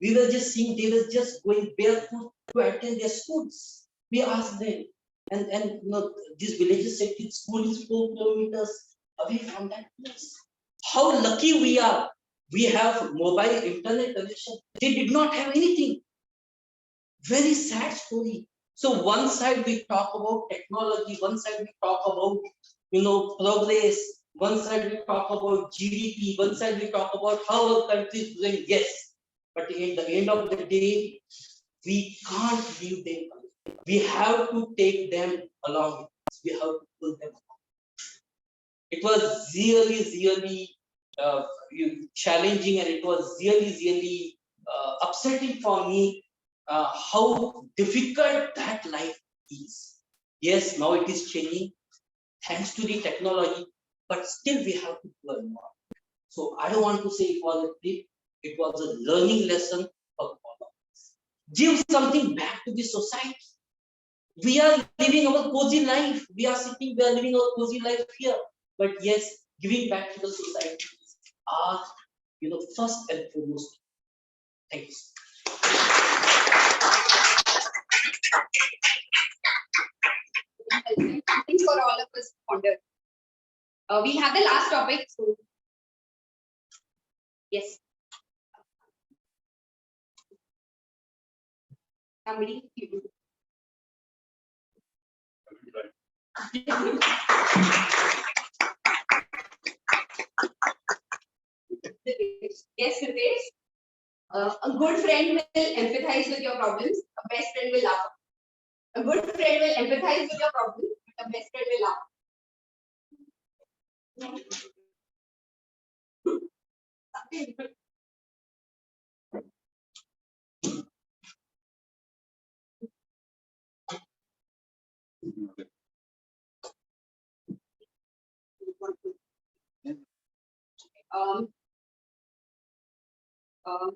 We were just seeing they were just going barefoot to attend their schools. We asked them, and these villages said the school is 4 kilometers away from that place. How lucky we are! We have mobile internet connection. They did not have anything. Very sad story. So one side we talk about technology, one side we talk about progress, one side we talk about GDP, one side we talk about how our country is doing. Yes, but in the end of the day, we can't leave them. We have to take them along. We have to pull them along. It was really challenging, and it was really upsetting for me how difficult that life is. Yes, now it is changing thanks to the technology, but still we have to learn more. So I don't want to say it was a trip, it was a learning lesson for all of us. Give something back to the society. We are living our cozy life. We are living our cozy life here. But yes, giving back to the society is our, first and foremost. Thanks. Something for all of us to ponder. We have the last topic. So yes. Somebody. Yes, Ritesh. A good friend will empathize with your problems. A best friend will laugh. A good friend will empathize with your problems. A best friend will laugh. Um,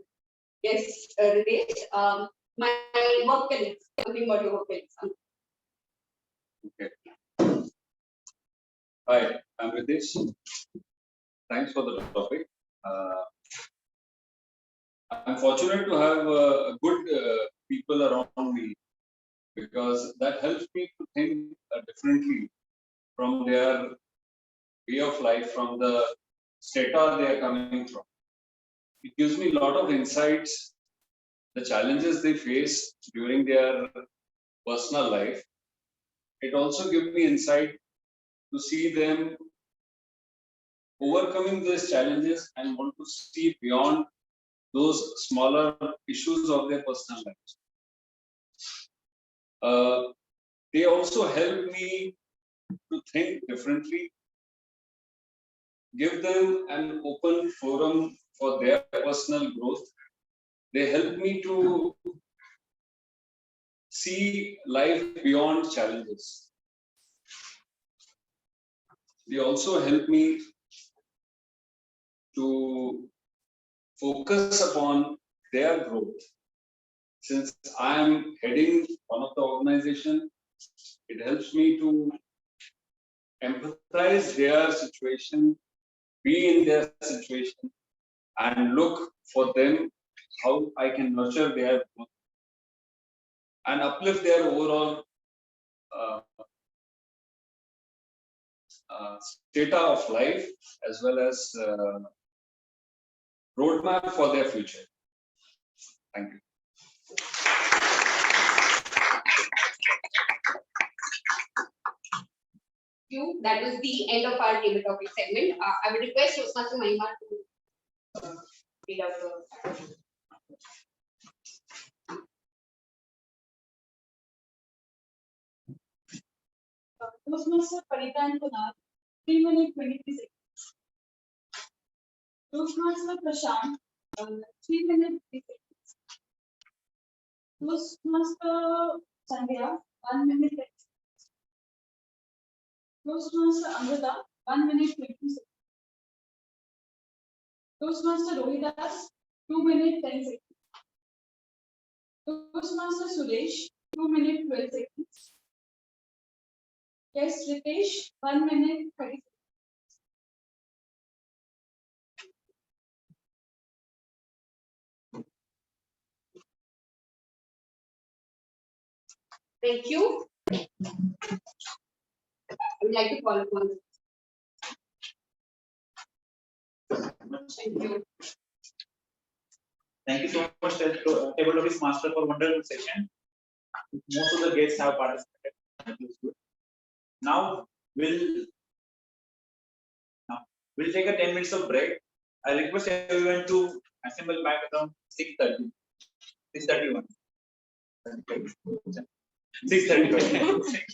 yes, Ritesh. My work colleagues. Talking about your work colleagues. Okay. Hi, I'm Ritesh. Thanks for the topic. I'm fortunate to have good people around me because that helps me to think differently from their way of life, from the strata they are coming from. It gives me a lot of insights, the challenges they face during their personal life. It also gives me insight to see them overcoming these challenges and want to see beyond those smaller issues of their personal lives. They also help me to think differently, give them an open forum for their personal growth. They help me to see life beyond challenges. They also help me to focus upon their growth. Since I am heading one of the organization, it helps me to empathize their situation, be in their situation, and look for them how I can nurture their growth and uplift their overall state of life as well as roadmap for their future. Thank you. That was the end of our table topic segment. I would request Toastmaster Mahima to read out the. Toastmaster Parita and Kunal, 3 minutes 23 seconds. Toastmaster Prashant, 3 minutes 3 seconds. Toastmaster Sandhya, 1 minute 10 seconds. Toastmaster Amrita, 1 minute 20 seconds. Toastmaster Rohidas, 2 minutes 10 seconds. Toastmaster Suresh, 2 minutes 12 seconds. Guest Ritesh, 1 minute 30 seconds. Thank you. I would like to call upon. Thank you. Thank you so much, Table Topics Master, for wonderful session. Most of the guests have participated. That was good. Now we'll take a 10 minutes of break. I request everyone to assemble back around 6:30. 6:31. 6:30.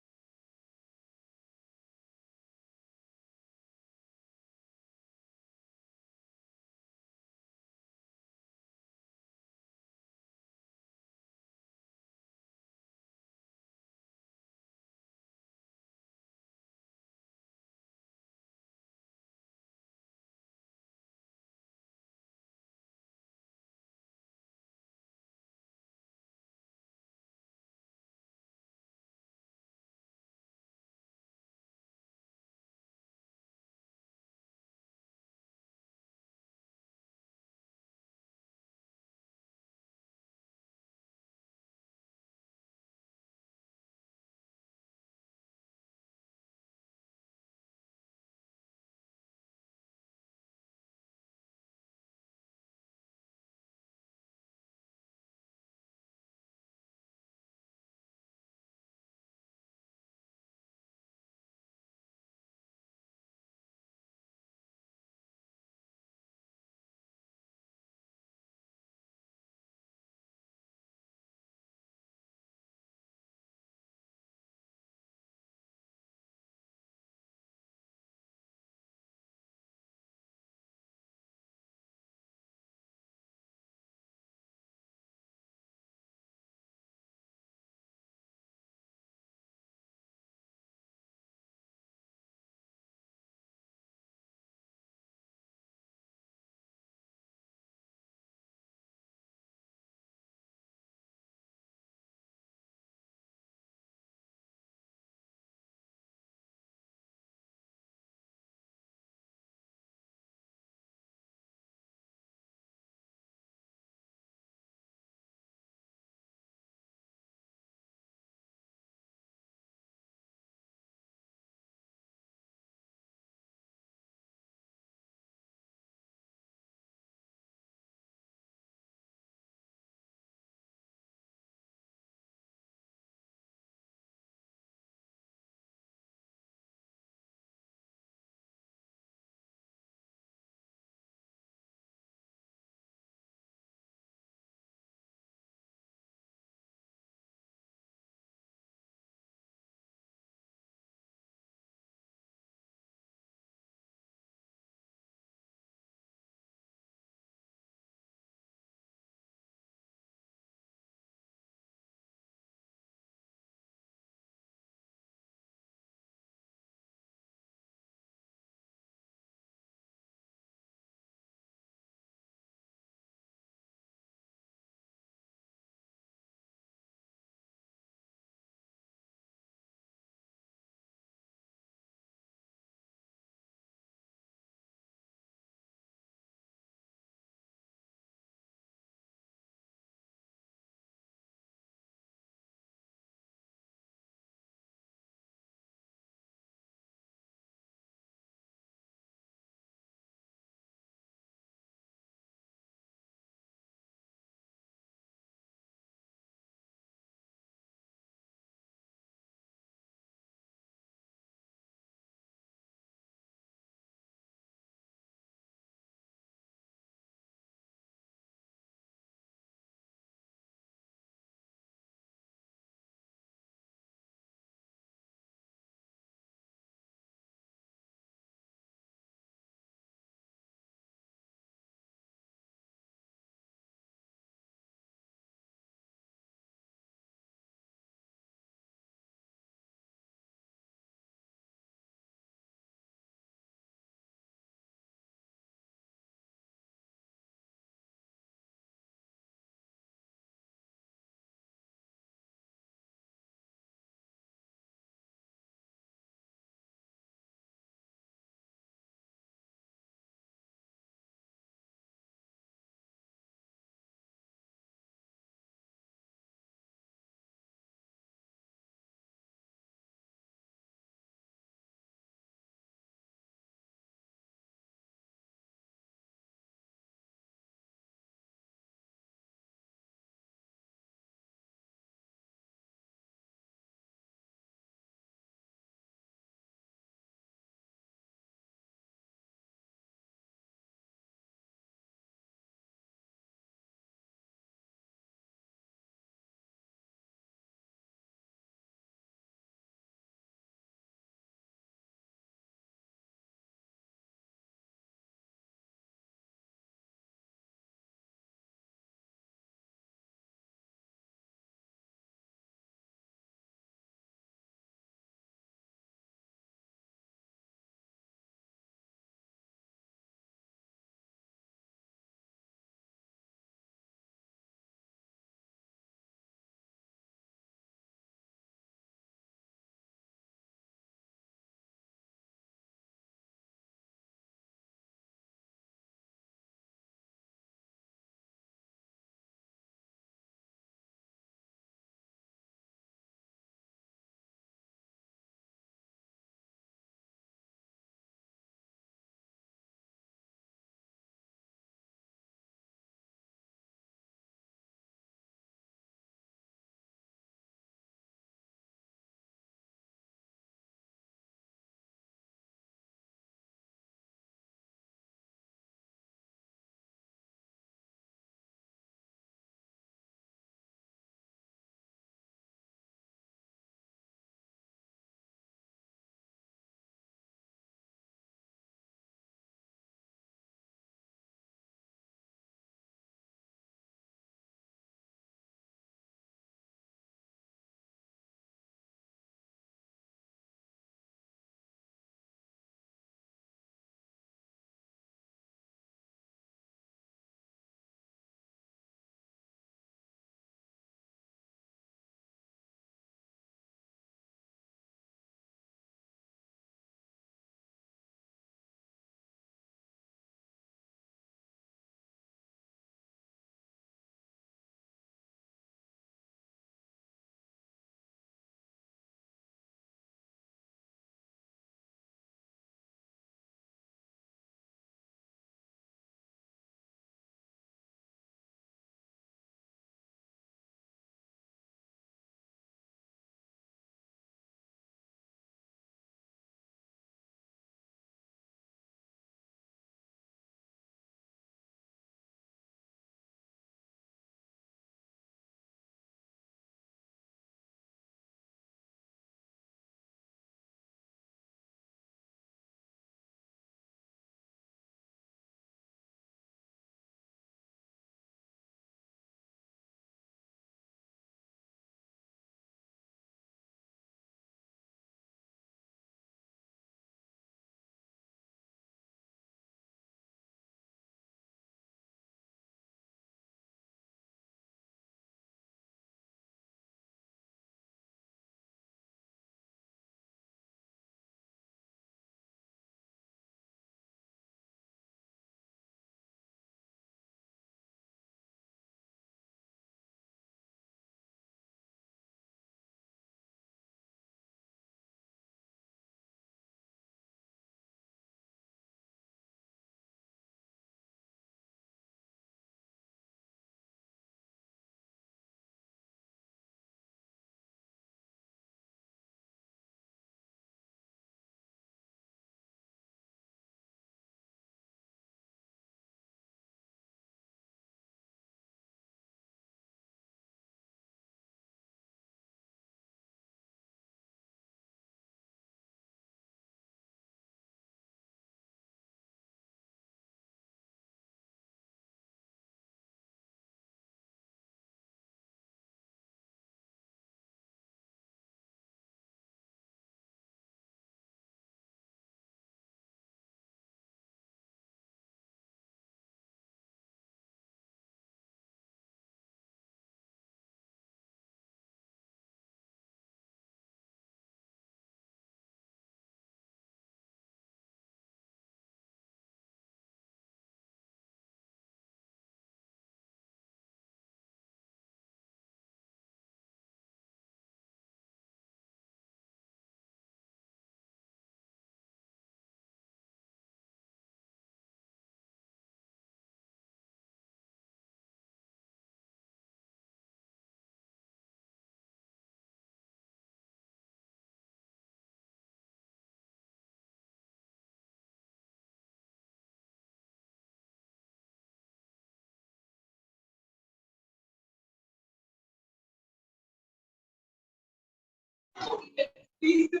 Please do.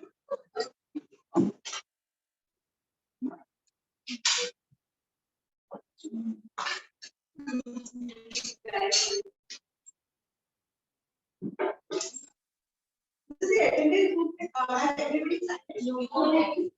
This is the attendance group. Has everybody signed?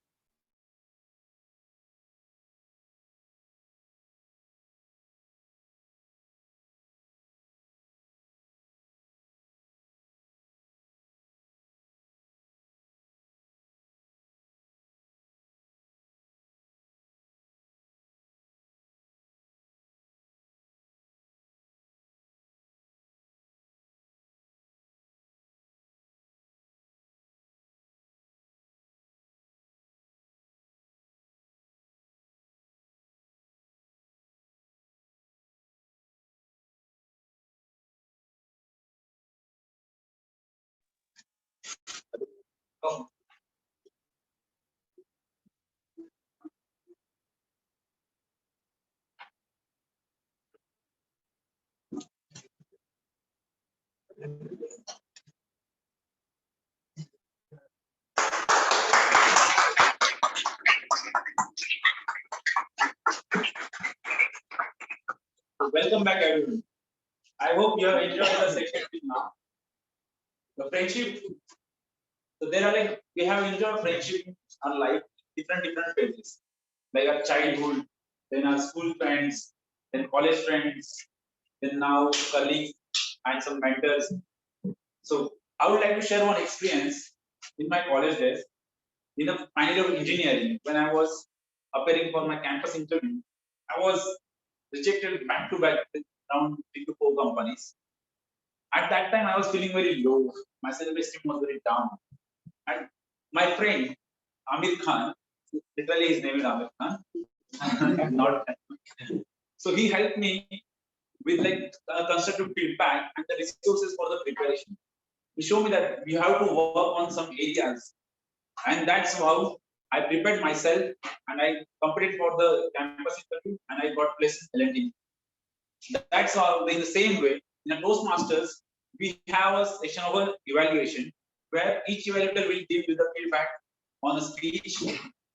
Oh. Welcome back, everyone. I hope you have enjoyed the session till now. The friendship. So there are like we have enjoyed friendship in our life, different phases, like our childhood, then our school friends, then college friends, then now colleagues and some mentors. So I would like to share one experience in my college days. In the final year of engineering, when I was appearing for my campus interview, I was rejected back to back with around 3 to 4 companies. At that time, I was feeling very low. My self-esteem was very down. And my friend Amir Khan, literally his name is Amir Khan, not. So he helped me with like constructive feedback and the resources for the preparation. He showed me that we have to work on some areas, and that's how I prepared myself and I competed for the campus interview and I got placed in L&D. That's how in the same way in a Toastmasters we have a section of evaluation where each evaluator will give you the feedback on a speech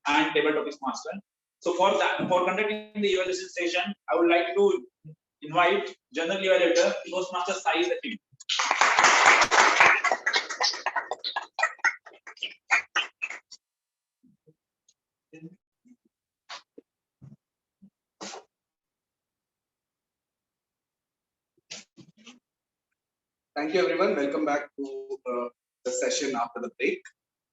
and tabletop master. So for that, for conducting the evaluation session, I would like to invite general evaluator Toastmaster Sai the team. Thank you, everyone. Welcome back to the session after the break.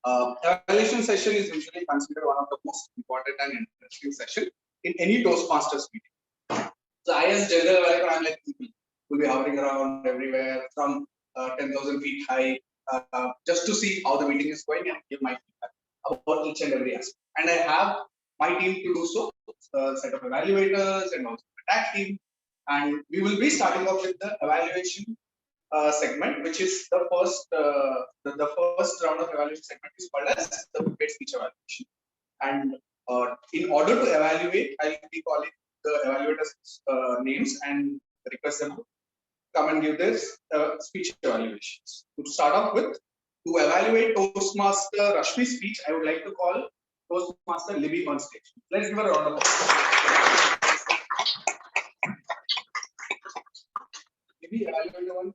Evaluation session is usually considered one of the most important and interesting session in any Toastmasters meeting. So I, as general evaluator, I'm like people will be hovering around everywhere from 10,000 feet high, just to see how the meeting is going and give my feedback about each and every aspect. And I have my team to do so, a set of evaluators and also the tag team. And we will be starting off with the evaluation segment, which is the first round of evaluation segment is called as the prepared speech evaluation. And in order to evaluate, I will be calling the evaluators' names and request them to come and give their speech evaluations. To start off with, to evaluate Toastmaster Rashmi's speech, I would like to call Toastmaster Libby on stage. Let's give her a round of applause. Libby, evaluate one.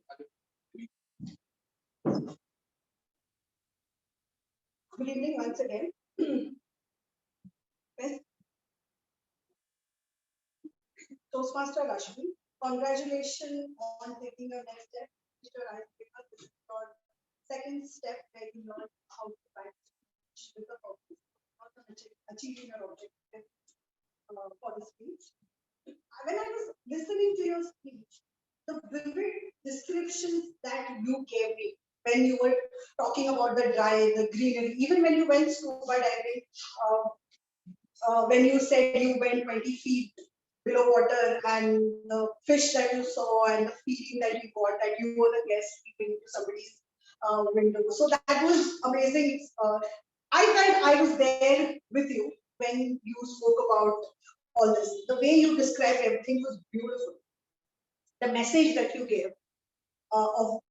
Good evening once again. Toastmaster Rashmi, congratulations on taking your next step. This is your second step where you learn how to practice with the purpose of achieving your objective for the speech. When I was listening to your speech, the vivid descriptions that you gave me when you were talking about the drive, the greenery, even when you went scuba diving, when you said you went 20 feet below water and the fish that you saw and the feeling that you got that you were the guest speaking to somebody's window. So that was amazing. I felt I was there with you when you spoke about all this. The way you described everything was beautiful. The message that you gave of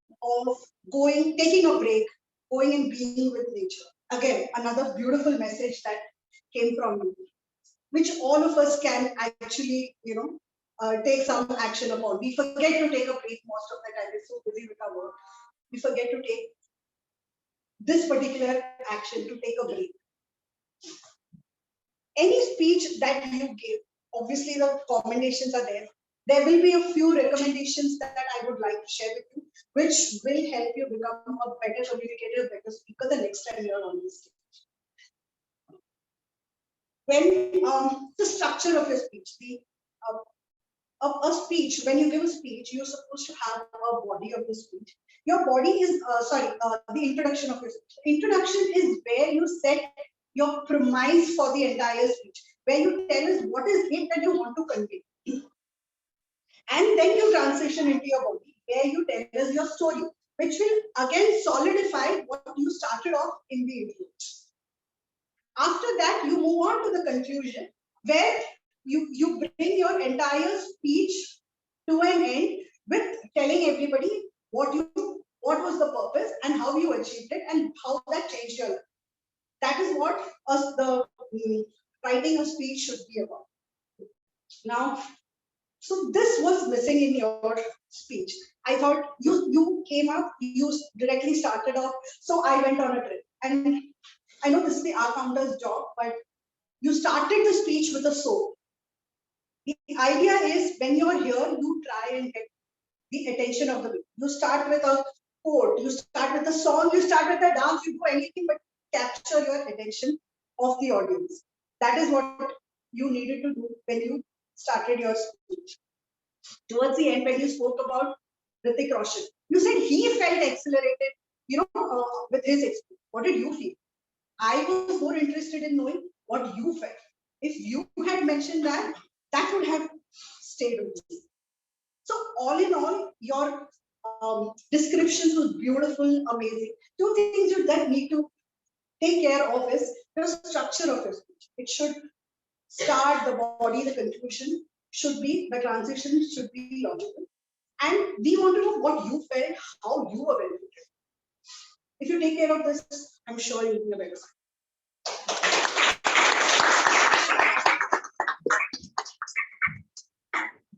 going, taking a break, going and being with nature. Again, another beautiful message that came from you, which all of us can actually, take some action upon. We forget to take a break most of the time. We're so busy with our work. We forget to take this particular action to take a break. Any speech that you give, obviously the commendations are there. There will be a few recommendations that I would like to share with you, which will help you become a better communicator, better speaker the next time you're on this stage. When the structure of your speech, a speech, when you give a speech, you're supposed to have a body of the speech. Your body is, the introduction of your speech. Introduction is where you set your premise for the entire speech, where you tell us what is it that you want to convey. And then you transition into your body, where you tell us your story, which will again solidify what you started off in the intro. After that, you move on to the conclusion, where you bring your entire speech to an end with telling everybody what was the purpose and how you achieved it and how that changed your life. That is what writing a speech should be about. Now, so this was missing in your speech. I thought you came up, you directly started off. So I went on a trip, and I know this is the accountan's job, but you started the speech with a soul. The idea is when you are here, you try and get the attention of the people. You start with a quote, you start with a song, you start with a dance, you do anything but capture your attention of the audience. That is what you needed to do when you started your speech. Towards the end, when you spoke about Hrithik Roshan, you said he felt accelerated, with his experience. What did you feel? I was more interested in knowing what you felt. If you had mentioned that, that would have stayed with me. So all in all, your descriptions was beautiful, amazing. Two things that need to take care of is the structure of your speech. It should start, the body, the conclusion should be, the transition should be logical. And we want to know what you felt, how you were benefited. If you take care of this, I'm sure you'll be a better speaker.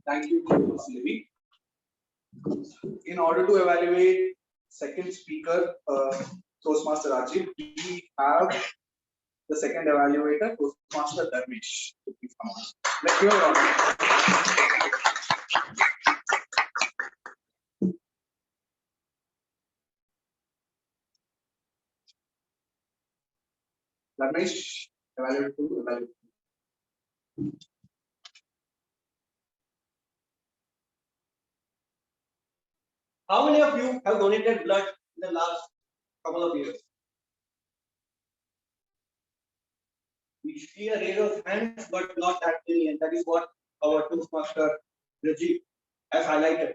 Thank you, Navi. In order to evaluate second speaker, Toastmaster Rajiv, we have the second evaluator, Toastmaster Dharmesh. Please come on. Let's hear it. Dharmesh, evaluate 2, evaluate 2. How many of you have donated blood in the last couple of years? We see a raise of hands, but not that many, and that is what our Toastmaster Rajiv has highlighted.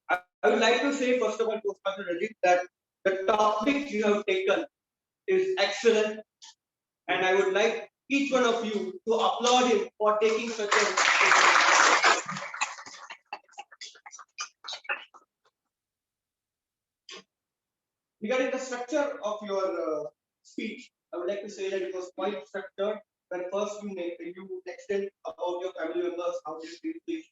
I would like to say, first of all, Toastmaster Rajiv, that the topic you have taken is excellent, and I would like each one of you to applaud him for taking such a. Regarding the structure of your speech, I would like to say that it was quite structured. When first you extend about your family members, how they treat fish.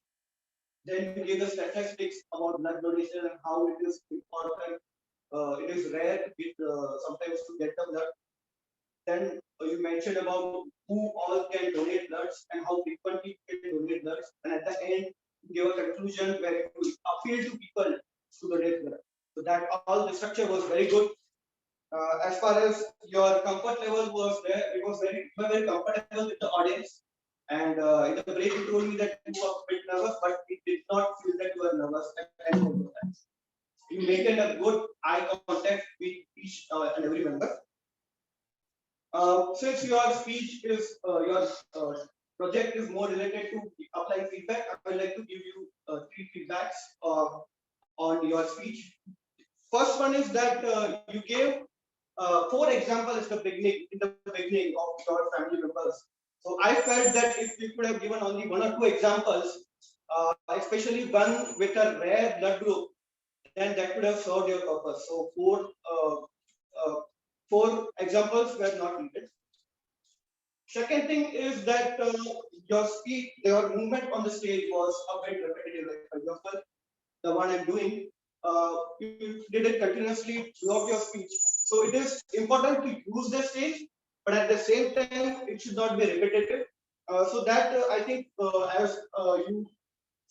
Then you give the statistics about blood donation and how it is important. It is rare to get, sometimes to get the blood. Then you mentioned about who all can donate bloods and how frequently you can donate bloods. And at the end, you give a conclusion where you appeal to people to donate blood. So that all the structure was very good. As far as your comfort level was there, it was very comfortable with the audience. And in the break, you told me that you were a bit nervous, but it did not feel that you were nervous at any point of time. You maintained a good eye contact with each and every member. Since your speech is your project is more related to applying feedback, I would like to give you 3 feedbacks on your speech. First one is that you gave 4 examples in the beginning of your family members. So I felt that if you could have given only 1 or 2 examples, especially one with a rare blood group, then that could have served your purpose. So 4 4 examples were not needed. Second thing is that your speed, your movement on the stage was a bit repetitive. Like for example, the one I'm doing, you did it continuously throughout your speech. So it is important to use the stage, but at the same time, it should not be repetitive. So that I think as you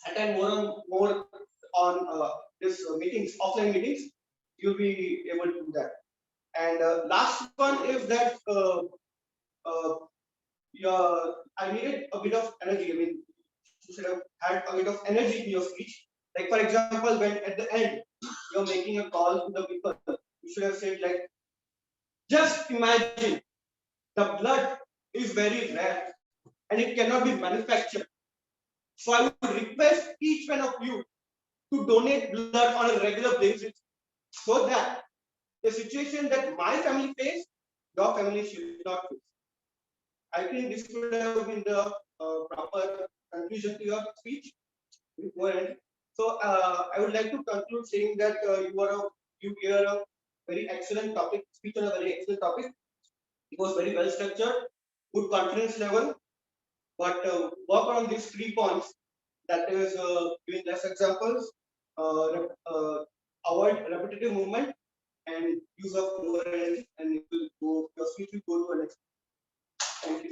attend more on this meetings, offline meetings, you'll be able to do that. And last one is that uh, I needed a bit of energy. I mean, you should have had a bit of energy in your speech. Like for example, when at the end you're making a call to the people, you should have said like, just imagine the blood is very rare and it cannot be manufactured. So I would request each one of you to donate blood on a regular basis so that the situation that my family faced, your family should not face. I think this would have been the proper conclusion to your speech. So I would like to conclude saying that you hear a very excellent topic, speech on a very excellent topic. It was very well structured, good confidence level, but work on these 3 points. That is giving less examples, avoid repetitive movement, and use of lower energy, and it will go, your speech will go to a next. Thank you.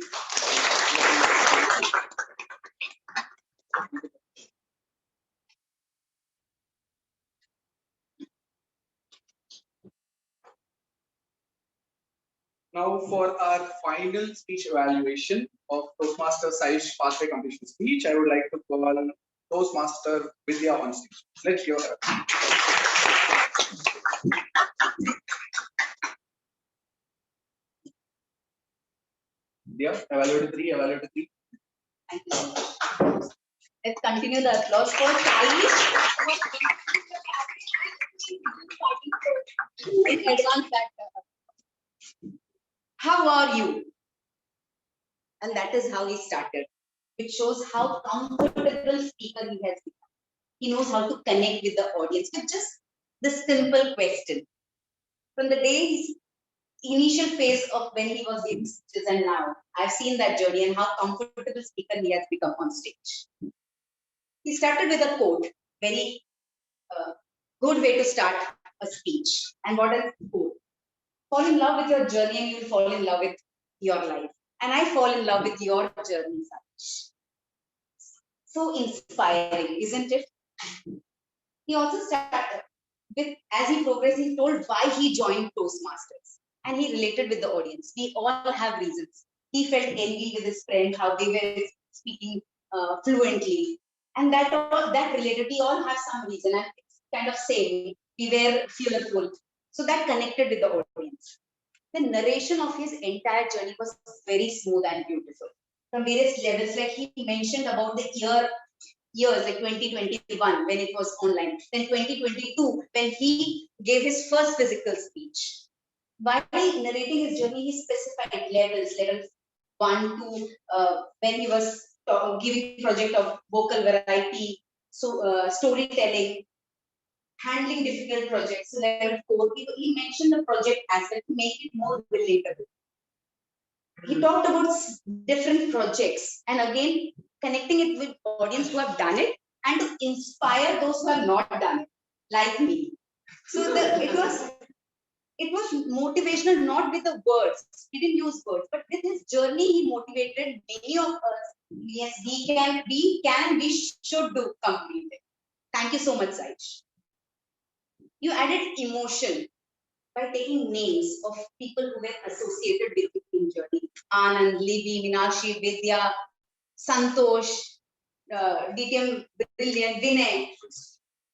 Now for our final speech evaluation of Toastmaster Saish Pathway Completion Speech, I would like to call Toastmaster Vidya on stage. Let's hear her. Vidya, evaluate 3, evaluate 3. Thank you so much. Let's continue the applause for Saish. In advance that, how are you? And that is how he started. It shows how comfortable speaker he has become. He knows how to connect with the audience with just the simple question. From the day his initial phase of when he was giving speeches and now, I've seen that journey and how comfortable speaker he has become on stage. He started with a quote, very good way to start a speech. And what is the quote? Fall in love with your journey and you will fall in love with your life. And I fall in love with your journey, Saish. So inspiring, isn't it? He also started with, as he progressed, he told why he joined Toastmasters. And he related with the audience. We all have reasons. He felt envy with his friend, how they were speaking fluently. And that related, we all have some reason. And it's kind of same. We were fearful. So that connected with the audience. The narration of his entire journey was very smooth and beautiful. From various levels, like he mentioned about the years like 2021 when it was online, then 2022 when he gave his first physical speech. While narrating his journey, he specified levels, level 1 to when he was giving project of vocal variety, so storytelling, handling difficult projects. So level 4, he mentioned the project aspect to make it more relatable. He talked about different projects and again connecting it with audience who have done it and to inspire those who have not done it, like me. So it was motivational, not with the words. He didn't use words, but with his journey, he motivated many of us. Yes, we should do complete it. Thank you so much, Saish. You added emotion by taking names of people who were associated with the in journey. Anand, Libby, Meenakshi, Vidya, Santosh, DTM Brilliant, Vinay,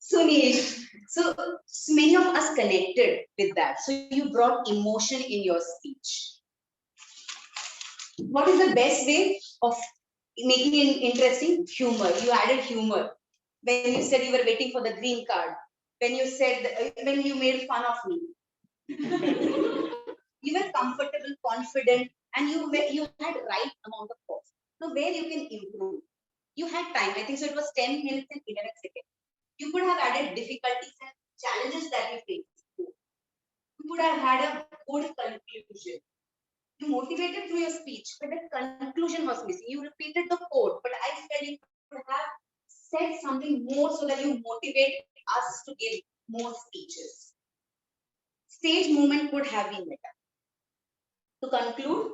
Sunish. So many of us connected with that. So you brought emotion in your speech. What is the best way of making it interesting? Humor. You added humor. When you said you were waiting for the green card, when you said, when you made fun of me. You were comfortable, confident, and you had right amount of pause. So where you can improve. You had time. I think so. It was 10 minutes and 11 seconds. You could have added difficulties and challenges that you faced. you would have had a good conclusion. You motivated through your speech, but the conclusion was missing. You repeated the quote, but I felt you could have said something more so that you motivate us to give more speeches. Stage movement could have been better. To conclude,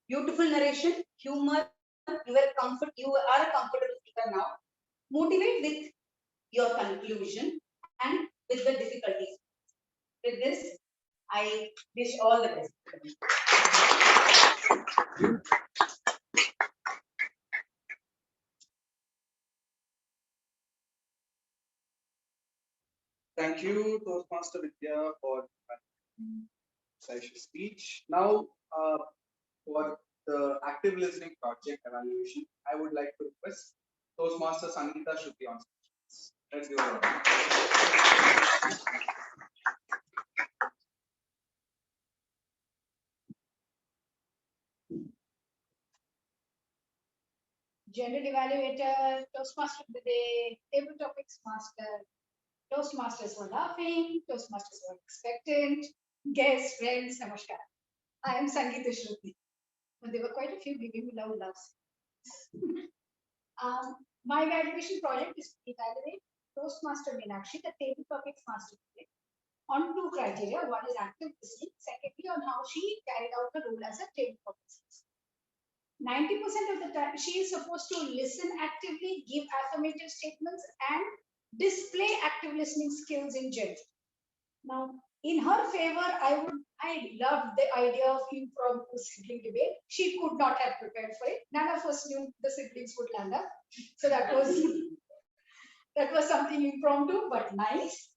beautiful narration, humor, you are a comfortable speaker now. Motivate with your conclusion and with the difficulties. With this, I wish all the best. Thank you, Toastmaster Vidya, for such speech. Now, for the active listening project evaluation, I would like to request Toastmaster Sangeeta should be on stage. Let's give her a round. Gender evaluator, Toastmaster of the day, table topics master, Toastmasters were laughing, Toastmasters were expectant, guests, friends, namaskar. I am Sangeeta Shruti. But there were quite a few giving me loud laughs. My evaluation project is to evaluate Toastmaster Meenakshi, the table topics master today, on two criteria. One is active listening, secondly, on how she carried out the role as a table topics master. 90% of the time, she is supposed to listen actively, give affirmative statements, and display active listening skills in general. Now, in her favor, I loved the idea of impromptu sibling debate. She could not have prepared for it. None of us knew the siblings would land up. So that was something impromptu but nice.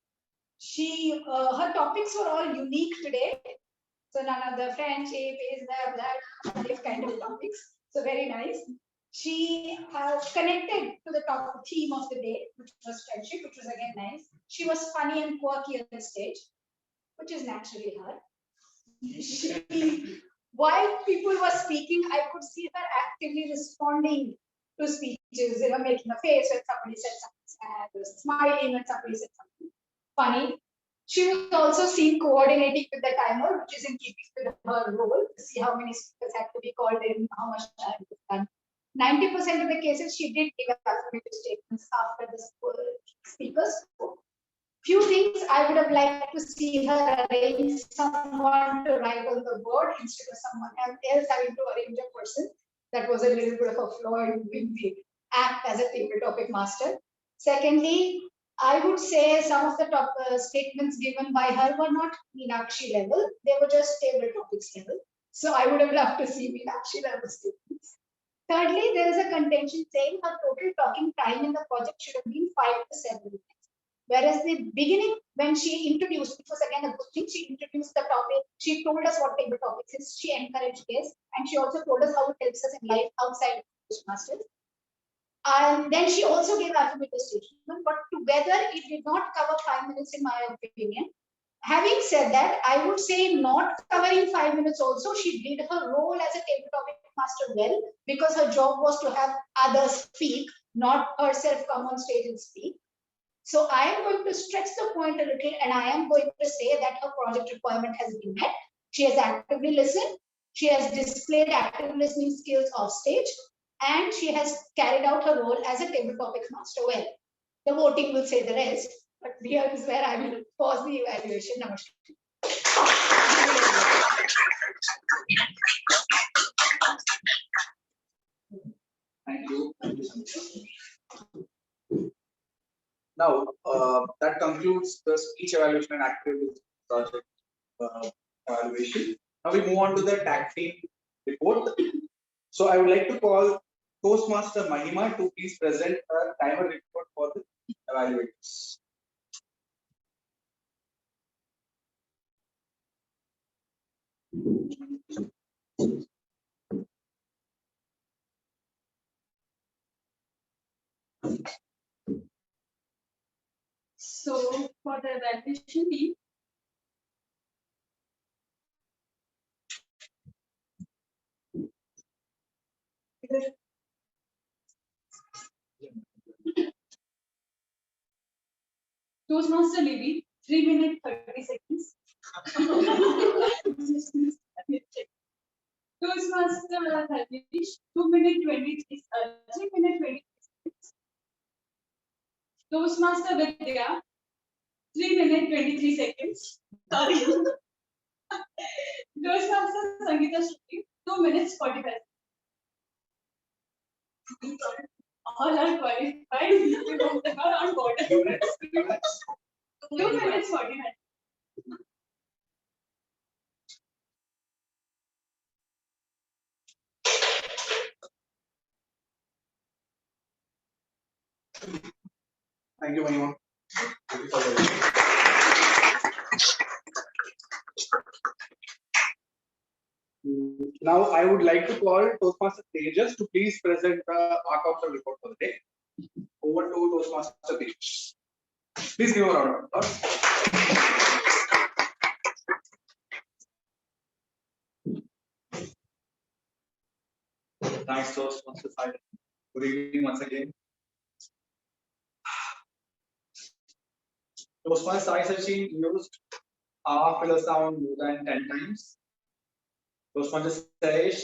Her topics were all unique today. So none of the friendship is that kind of topics. So very nice. She connected to the top theme of the day, which was friendship, which was again nice. She was funny and quirky on the stage, which is naturally her. While people were speaking, I could see her actively responding to speeches. They were making a face when somebody said something sad, was smiling when somebody said something funny. She was also seen coordinating with the timer, which is in keeping with her role, to see how many speakers had to be called in, how much time was done. 90% of the cases, she did give affirmative statements after the speakers spoke. Few things I would have liked to see her arrange someone to write on the board instead of someone else having to arrange a person. That was a little bit of a flaw in the act as a table topic master. Secondly, I would say some of the top statements given by her were not Meenakshi level, they were just table topics level. So I would have loved to see Meenakshi level statements. Thirdly, there is a contention saying her total talking time in the project should have been 5 to 7 minutes. Whereas the beginning, when she introduced, which was again a good thing, she introduced the topic, she told us what table topics is, she encouraged guests, and she also told us how it helps us in life outside of Toastmasters. And then she also gave affirmative statement, but together it did not cover 5 minutes in my opinion. Having said that, I would say not covering 5 minutes also, she did her role as a table topic master well, because her job was to have others speak, not herself come on stage and speak. So I am going to stretch the point a little, and I am going to say that her project requirement has been met. She has actively listened. She has displayed active listening skills off stage, and she has carried out her role as a table topics master well. The voting will say the rest, but here is where I will pause the evaluation. Namaskar. Thank you. Now, that concludes the speech evaluation and active project evaluation. Now we move on to the tag team report. So I would like to call Toastmaster Mahima to please present a timer report for the evaluators. So for the evaluation team, Toastmaster Navi, 3 minutes 30 seconds. Harvish, 2 minutes 23, 3 minutes 23 seconds. Toastmaster Vidya, 3 minutes 23 seconds. Sorry. Toastmaster Sangeeta Shruti, 2 minutes 45 seconds. All are qualified. We both are on board. 2 minutes 49. Thank you, Mahima. Thank you for the Now, I would like to call Toastmaster Tejas to please present the Arc report for the day. Over to Toastmaster Tejas. Please give a round of applause. Thanks, Toastmaster Sai. Good evening once again. Toastmaster Sai Sachin used our filler sound more than 10 times. Toastmaster Saish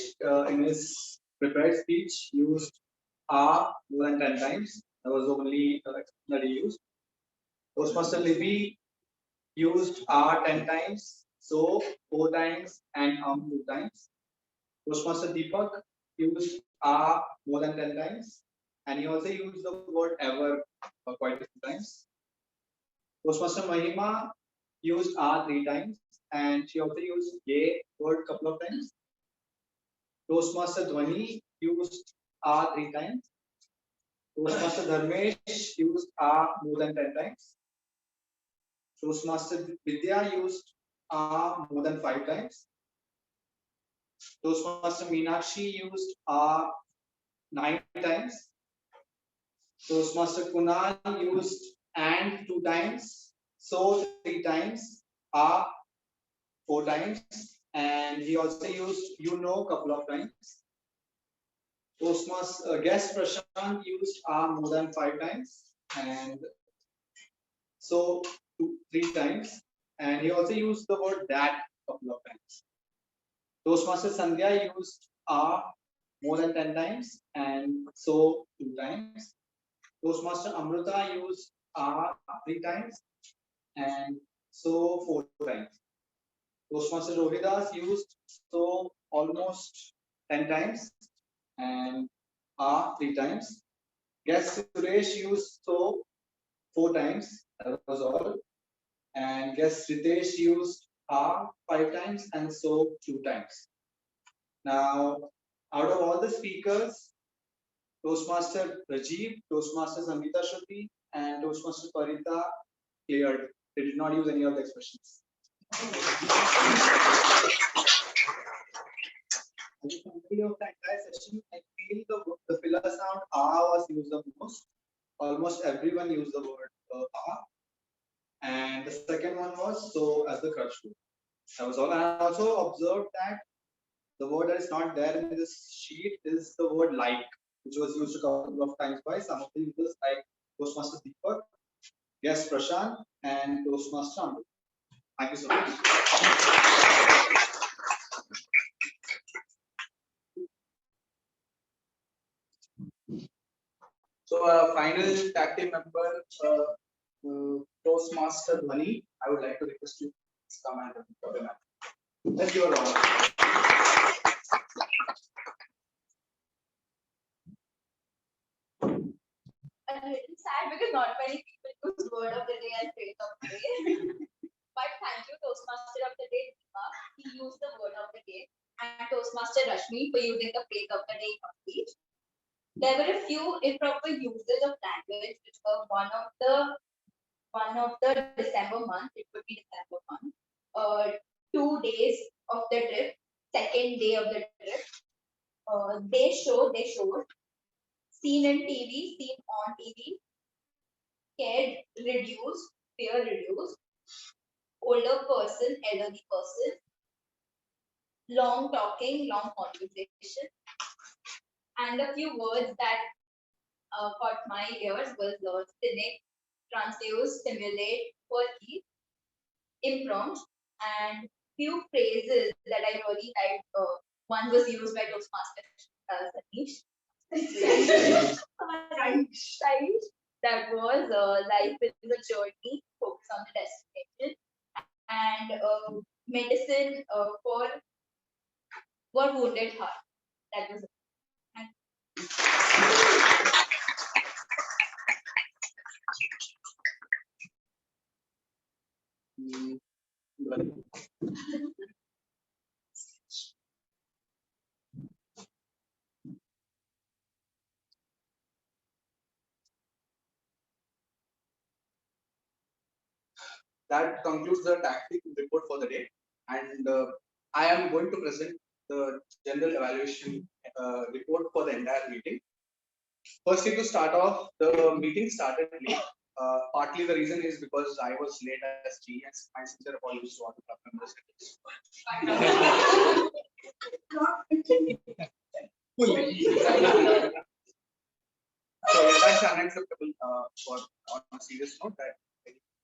in his prepared speech used R more than 10 times. That was the only expression that he used. Toastmaster Libby used R 10 times, so 4 times, and 2 times. Toastmaster Deepak used R more than 10 times, and he also used the word ever quite a few times. Toastmaster Mahima used R 3 times, and she also used ye word couple of times. Toastmaster Dhwani used R 3 times. Toastmaster Dharmesh used R more than 10 times. Toastmaster Vidya used R more than 5 times. Toastmaster Meenakshi used R 9 times. Toastmaster Kunal used and 2 times, so 3 times, R 4 times, and he also used couple of times. Toastmaster guest Prashant used R more than 5 times, and so 3 times, and he also used the word that couple of times. Toastmaster Sandhya used R more than 10 times, and so 2 times. Toastmaster Amruta used R 3 times, and so 4 times. Toastmaster Rohidas used so almost 10 times, and R 3 times. Guest Suresh used so 4 times, that was all. And guest Ritesh used R 5 times, and so 2 times. Now, out of all the speakers, Toastmaster Rajiv, Toastmaster Sangeeta Shruti, and Toastmaster Parita cleared. They did not use any of the expressions. As a summary of the entire session, I feel the filler sound "ah" was used the most. Almost everyone used the word "ah." And the second one was "so" as the crutch word. That was all. And I also observed that the word that is not there in this sheet is the word "like," which was used a couple of times by some of the users like Toastmaster Deepak, guest Prashant, and Toastmaster Amrit. Thank you so much. So, final tag team member, Toastmaster Dhwani, I would like to request you to come and talk about it. Let's give a round. A little sad because not many people use word of the day and phrase of the day. But thank you, Toastmaster of the day, Deepa. He used the word of the day, and Toastmaster Rashmi for using the phrase of the day in speech. There were a few improper uses of language, which were one of the December month. It would be December month. 2 days of the trip, second day of the trip. They showed, seen in TV, seen on TV, scared, reduced, fear reduced, older person, elderly person, long talking, long conversation, and a few words that caught my ears was cynic, transuse, stimulate, quirky, impromptu, and few phrases that I really liked One was used by Toastmasters as a niche. Right. That was life is a journey, focus on the destination, and medicine for wounded heart. That was it. That concludes the tactic report for the day. And I am going to present the general evaluation report for the entire meeting. Firstly, to start off, the meeting started late. Partly the reason is because I was late as G, and my sincere apologies to all the club members. Fully. So that's unacceptable for on a serious note that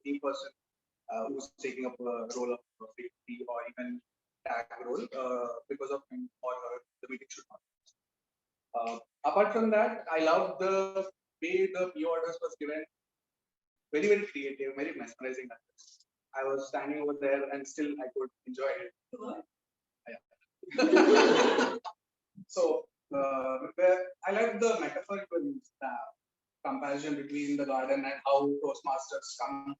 any person who's taking up a role of 50 or even tag role because of him or her, the meeting should not. Apart from that, I love the way the PO orders was given. Very, very creative, very mesmerizing. I was standing over there and still I could enjoy it. Yeah. So I like the metaphor you used, comparison between the garden and how Toastmasters come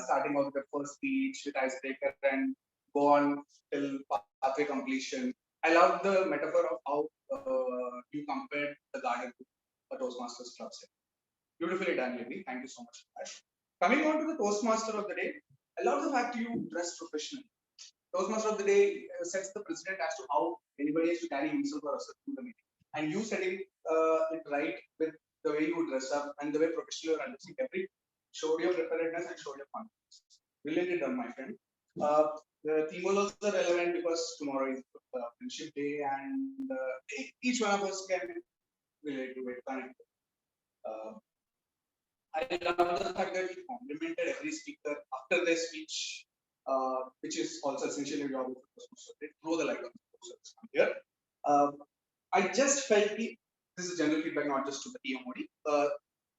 starting out with the first speech with icebreaker and go on till pathway completion. I love the metaphor of how you compared the garden to a Toastmasters club set. Beautifully done, Navi. Thank you so much for that. Coming on to the Toastmaster of the day, I love the fact you dress professionally. Toastmaster of the day sets the precedent as to how anybody has to carry himself or herself through the meeting. And you setting it right with the way you dress up and the way professionally you're addressing every showed your preparedness and showed your confidence. Brilliantly done, my friend. The theme was also relevant because tomorrow is Friendship Day and each one of us can relate to it, connect. I love the fact that you complimented every speaker after their speech, which is also essentially your job of throw the light on here. I just felt this is general feedback, not just to the TMOD.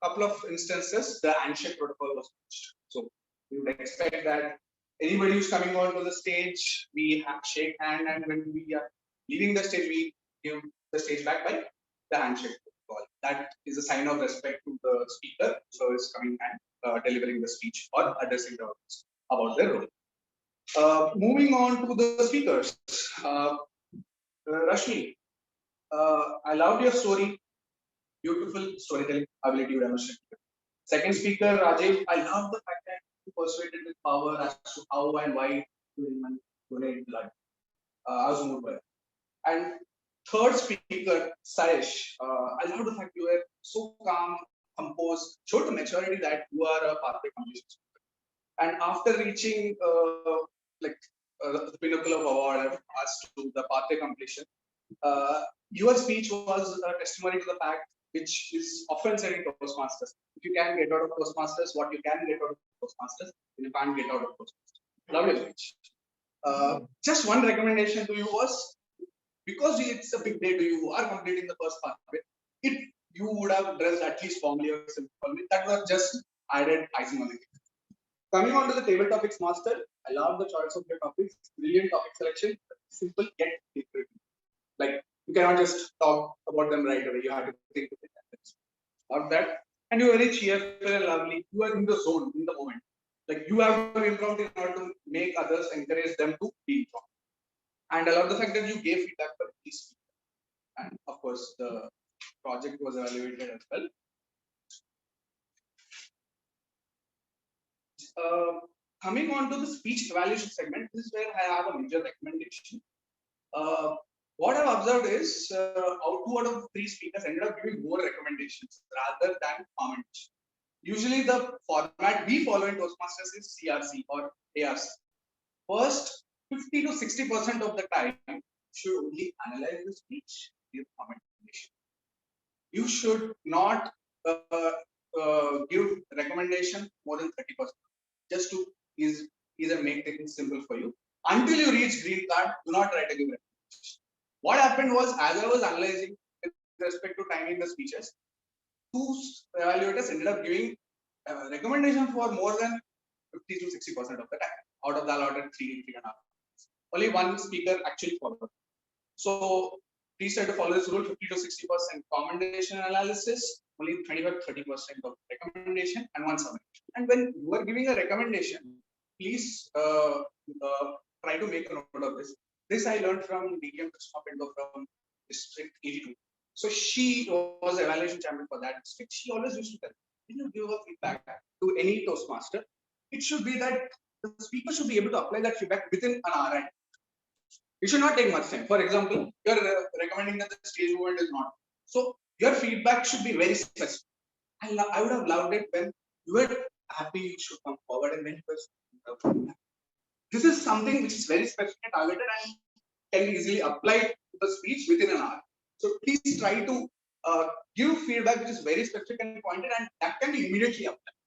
Couple of instances, the handshake protocol was launched. So we would expect that anybody who's coming onto the stage, we shake hand, and when we are leaving the stage, we give the stage back by the handshake protocol. That is a sign of respect to the speaker, so is coming and delivering the speech or addressing the audience about their role. Moving on to the speakers, Rashmi, I loved your story. Beautiful storytelling ability you demonstrated. Second speaker, Rajesh, I love the fact that you persuaded with power as to how and why to donate blood. I was moved by it. And third speaker, Saish, I love the fact you were so calm, composed, showed the maturity that you are a pathway completion speaker. And after reaching the pinnacle of award as to the pathway completion, your speech was a testimony to the fact which is often said in Toastmasters. If you can get out of Toastmasters, what you can get out of Toastmasters, you can't get out of Toastmasters. Love your speech. Just one recommendation to you was, because it's a big day to you, who are completing the first pathway, if you would have dressed at least formally or simply, that was just added icing on the cake. Coming on to the table topics master, I love the choice of your topics, brilliant topic selection, simple yet different. Like, you cannot just talk about them right away. You have to think of it. About that. And you're very cheerful and lovely. You are in the zone, in the moment. Like, you have to improv in order to make others encourage them to be improv. And I love the fact that you gave feedback for each speaker. And of course, the project was evaluated as well. Coming on to the speech evaluation segment, this is where I have a major recommendation. What I've observed is 2 out of 3 speakers ended up giving more recommendations rather than comments. Usually the format we follow in Toastmasters is CRC or ARC. First 50 to 60% of the time, you should only analyze the speech, give commentation. You should not give recommendation more than 30%, just to either make things simple for you. Until you reach green card, do not try to give recommendation. What happened was, as I was analyzing with respect to timing the speeches, two evaluators ended up giving recommendation for more than 50 to 60% of the time out of the allotted 3.5. Only one speaker actually followed. So please try to follow this rule: 50 to 60% commendation analysis, only 25-30% of recommendation, and one summary. And when you are giving a recommendation, please try to make a note of this. This I learned from DKM from District 82. So she was evaluation champion for that district. She always used to tell, when you give a feedback to any Toastmaster, it should be that the speaker should be able to apply that feedback within an hour. It should not take much time. For example, you are recommending that the stage movement is not. So your feedback should be very specific. I would have loved it when you were happy you should come forward and then first. This is something which is very specific and targeted and can be easily applied to the speech within an hour. So please try to give feedback which is very specific and pointed, and that can be immediately applied.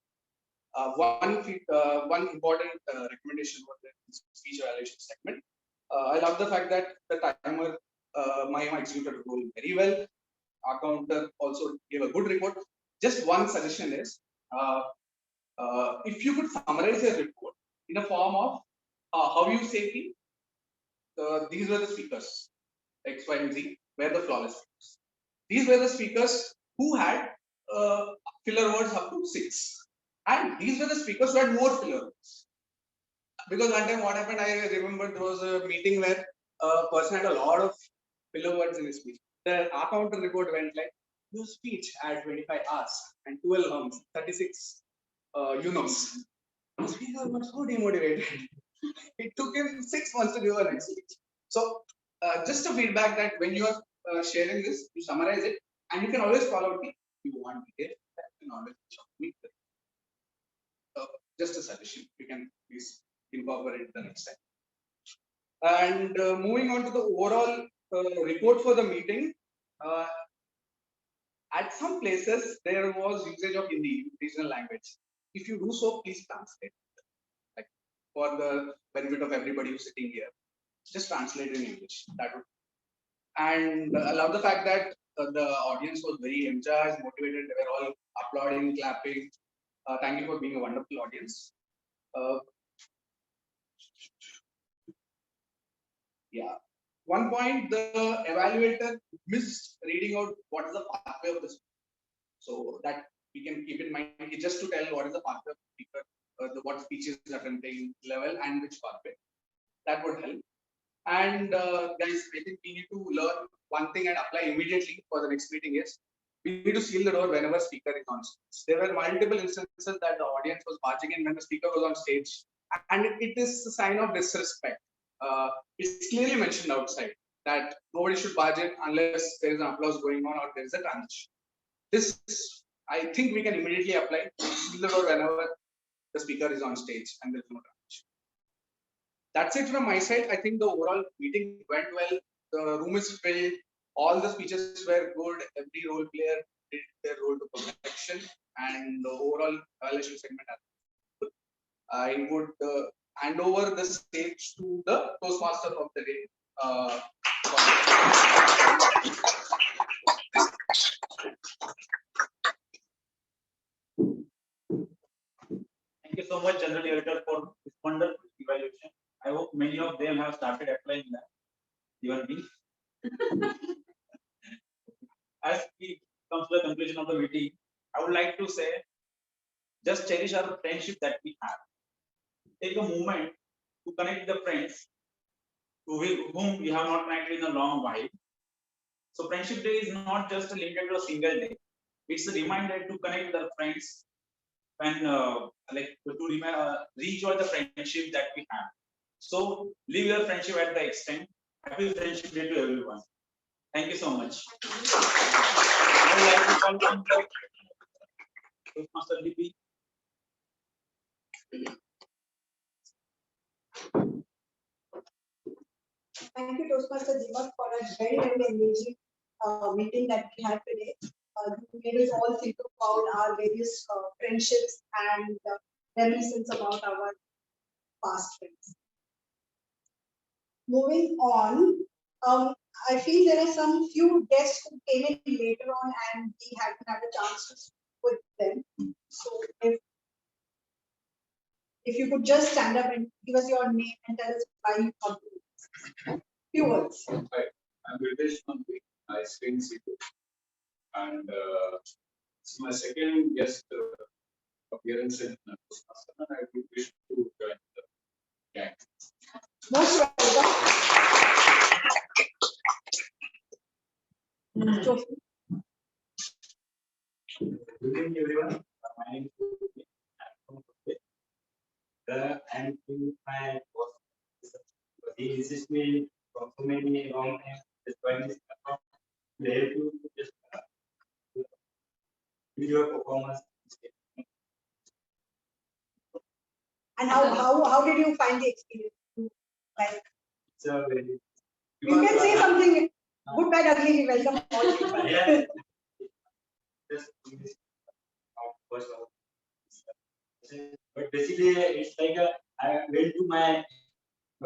One important recommendation for the speech evaluation segment. I love the fact that the timer, Mahima executed the role very well. Our counter also gave a good report. Just one suggestion is, if you could summarize your report in a form of how you say these were the speakers, X, Y, and Z, were the flawless speakers. These were the speakers who had filler words up to 6. And these were the speakers who had more filler words. Because one time what happened, I remember there was a meeting where a person had a lot of filler words in his speech. The counter report went like, your speech had 25 hours and 12 humps, 36 unums. The speaker was so demotivated. It took him 6 months to give a next speech. So just a feedback that when you are sharing this, you summarize it, and you can always call out if you want detail. You can always reach out to me. Just a suggestion. You can please incorporate the next time. And moving on to the overall report for the meeting. At some places, there was usage of Hindi, regional language. If you do so, please translate. Like for the benefit of everybody who's sitting here, just translate in English. That would. And I love the fact that the audience was very energized, motivated. They were all applauding, clapping. Thank you for being a wonderful audience. Yeah. One point, the evaluator missed reading out what is the pathway of the speaker. So that we can keep in mind, just to tell what is the pathway of the speaker, what speech is attempting level and which pathway. That would help. And guys, I think we need to learn one thing and apply immediately for the next meeting is, we need to seal the door whenever speaker is on stage. There were multiple instances that the audience was barging in when the speaker was on stage, and it is a sign of disrespect. It's clearly mentioned outside that nobody should barge in unless there is an applause going on or there is a transition. This, I think we can immediately apply, seal the door whenever the speaker is on stage and there's no transition. That's it from my side. I think the overall meeting went well. The room is filled. All the speeches were good. Every role player did their role to perfection, and the overall evaluation segment. I would hand over the stage to the Toastmaster of the day. Thank you so much, General Editor, for this wonderful evaluation. I hope many of them have started applying that. Even me. As we come to the conclusion of the meeting, I would like to say, just cherish our friendship that we have. Take a moment to connect with the friends whom we have not connected in a long while. So Friendship Day is not just limited to a single day. It's a reminder to connect with our friends when rejoin the friendship that we have. So live your friendship at the extent. Happy Friendship Day to everyone. Thank you so much. I would like to welcome Toastmaster DP. Thank you, Toastmaster Deepak, for a very, very engaging meeting that we had today. You made us all think about our various friendships and reminiscence about our past friends. Moving on, I feel there are some few guests who came in later on and we haven't had a chance to speak with them. So if you could just stand up and give us your name and tell us why you come to this. Few words. Hi, I'm British Navi. I stay in Cebu, and it's my second guest appearance in Toastmasters, and I would wish to join the gang. Most welcome. Good evening, everyone. My name is Ruby. I'm from Mumbai. And my boss, he insists me from so many long time. Just join this account. They have to just do your performance. And how did you find the experience? Like, It's a very. you can say something good, bad, ugly. We welcome all people. Yeah. Just do this first of all. But basically, it's like I went to my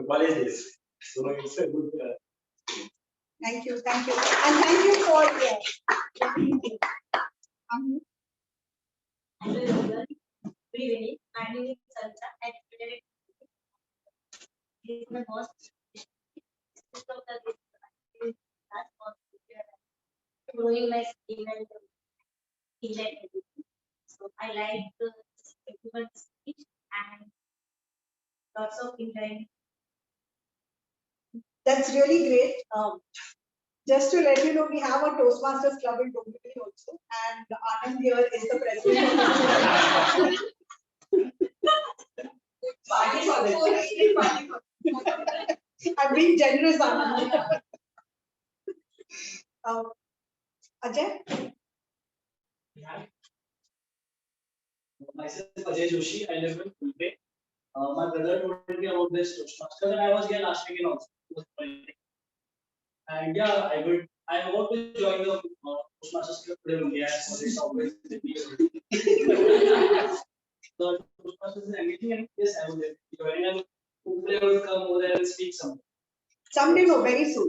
college days, so it's a good. Thank you, and thank you for Hello everyone. Good evening. My name is Sancha and today is my boss. Growing my skill and everything. So I like everyone's speech and lots of enjoying. That's really great. Just to let you know, we have a Toastmasters club in Dombivli also, and Anand here is the president. Party for this. I'm being generous, Anand. Ajay? Myself, Ajay Joshi. I live in Mumbai. My brother told me about this Toastmasters, and I was here last weekend also. And yeah, I want to join the Toastmasters club today only. So it's always the Toastmasters is engaging, and yes, I will join and hopefully I will come over there and speak something. Someday, no, very soon.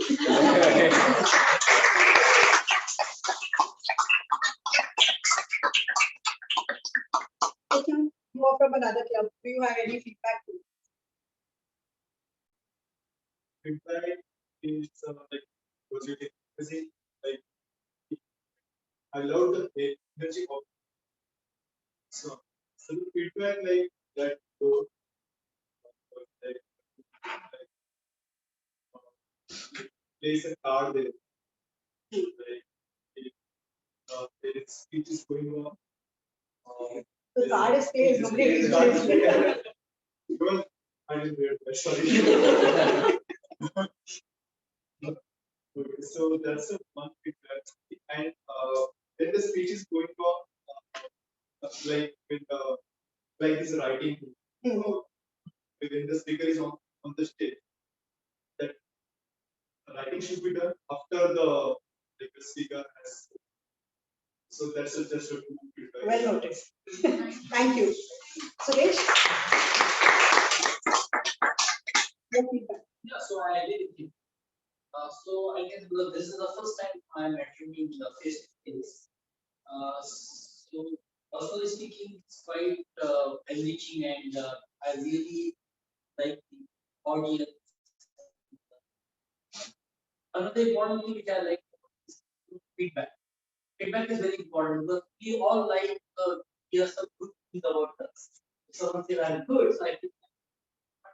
You are from another club. Do you have any feedback? Feedback is like positive. Like I love the energy of so the feedback like that like place a card there. Like there is speech is going on. The card is placed. Nobody reads it. Well, I didn't read that. Sorry. Okay, so that's a one feedback. And when the speech is going on, like with like this writing, when the speaker is on the stage, that writing should be done after the speaker has. So that's just a feedback. Well noted. Thank you. Suresh? Yeah, so I agree with you. So I guess because this is the first time I'm attending the face to face. So personally speaking, it's quite enriching, and I really like the audience. Another important thing which I like is feedback. Feedback is very important because we all like to hear some good things about us. If someone says I'm good, so I feel.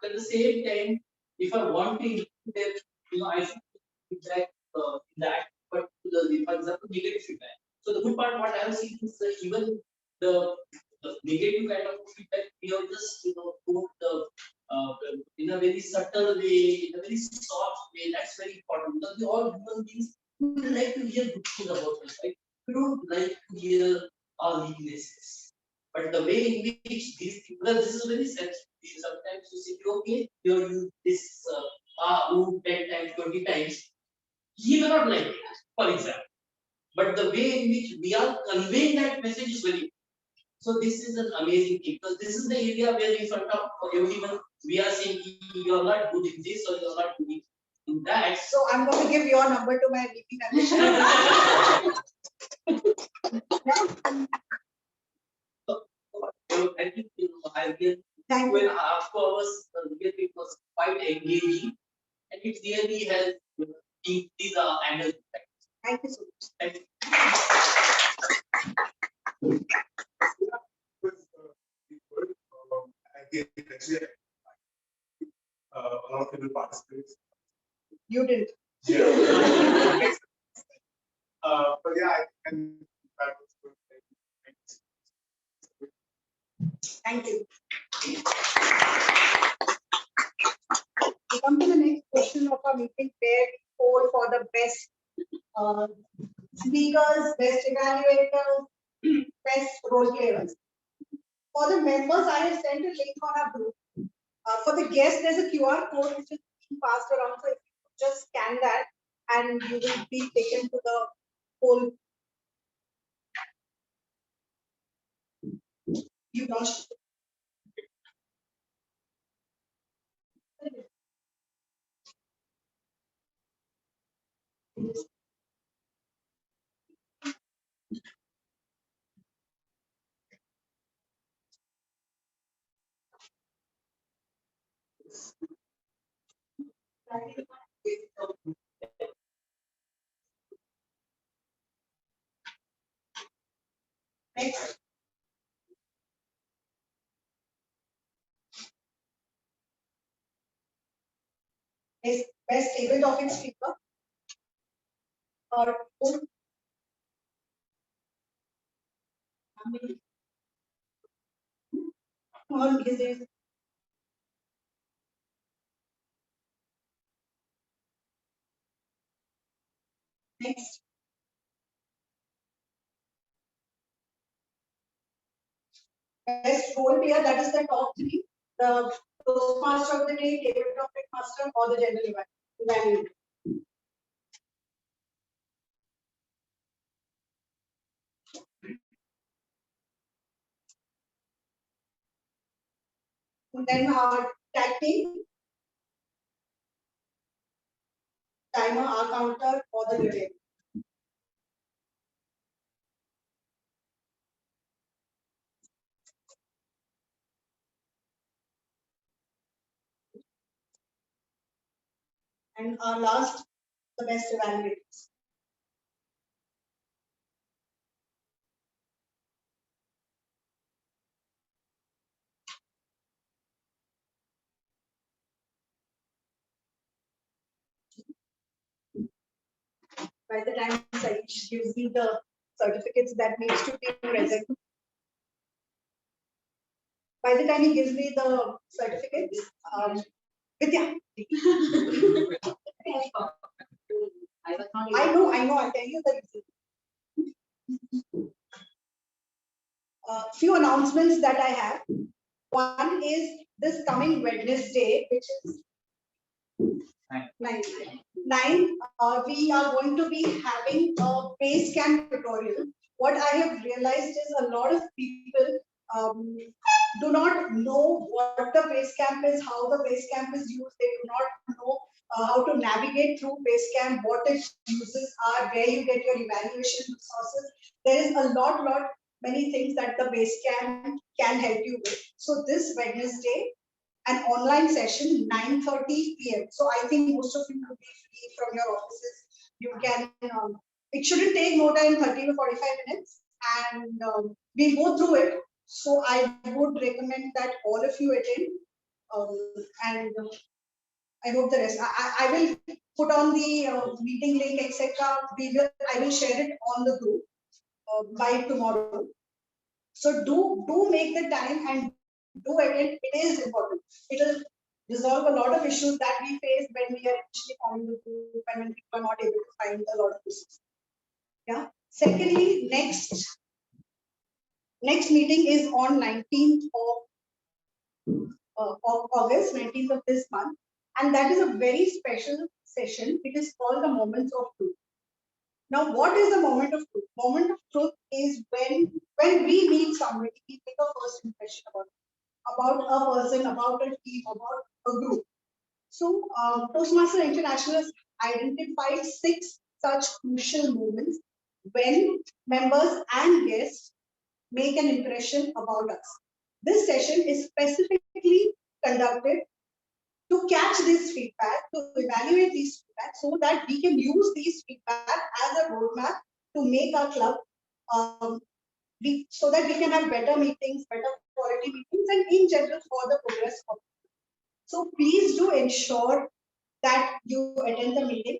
But at the same time, if I want to improve them, I should feedback in that particularly, for example, negative feedback. So the good part, what I have seen is that even the negative kind of feedback, we are just put in a very subtle way, in a very soft way. That's very important because we all human beings who like to hear good things about us, right? We don't like to hear our weaknesses. But the way in which these things, because this is very sensitive. Sometimes you say, okay, you use this 10 times, 20 times. He may not like it, for example. But the way in which we are conveying that message is very important. So this is an amazing thing because this is the area where in front of everyone we are saying you're not good in this or you're not good in. In that, So I'm going to give your number to my VP manager. I think I get Thank 2.5 hours. Really, it was quite engaging, and it really helped. Keep these annual. Thank you so much. Thank you. One of the participants. You did. Yeah. But yeah, I can. Thank you. We come to the next question of our meeting where we poll for the best speakers, best evaluators, best role players. For the members, I have sent a link on our group. For the guests, there's a QR code which is being passed around. So if you just scan that and you will be taken to the poll. You lost. Next. Is best table topic speaker. Or next. Best role player, that is the top three. The Toastmaster of the day, table topic master, or the general evaluator. And then our tag team, timer, our counter, or the delay. And our last, the best evaluators. By the time Saish gives me the certificates that needs to be present. By the time he gives me the certificates, Vidya. I know, I'll tell you the reason. Few announcements that I have. One is this coming Wednesday, which is 9. We are going to be having a base camp tutorial. What I have realized is a lot of people do not know what the base camp is, how the base camp is used. They do not know how to navigate through base camp, what its uses are, where you get your evaluation resources. There is a lot many things that the base camp can help you with. So this Wednesday, an online session, 9:30 p.m. So I think most of you will be free from your offices. You can, it shouldn't take more than 30 to 45 minutes, and we'll go through it. So I would recommend that all of you attend, and I hope the rest. I will put on the meeting link, etc. I will share it on the group by tomorrow. So do make the time and do attend. It is important. It will resolve a lot of issues that we face when we are actually forming the group and when people are not able to find a lot of issues. Yeah. Secondly, next meeting is on 19th of August, 19th of this month, and that is a very special session. It is called the Moments of Truth. Now, what is the moment of truth? Moment of truth is when we meet somebody, we make a first impression about a person, about a team, about a group. So, Toastmasters International has identified 6 such crucial moments when members and guests make an impression about us. This session is specifically conducted to catch this feedback, to evaluate these feedback, so that we can use these feedback as a roadmap to make our club, so that we can have better meetings, better quality meetings, and in general for the progress of. So please do ensure that you attend the meeting.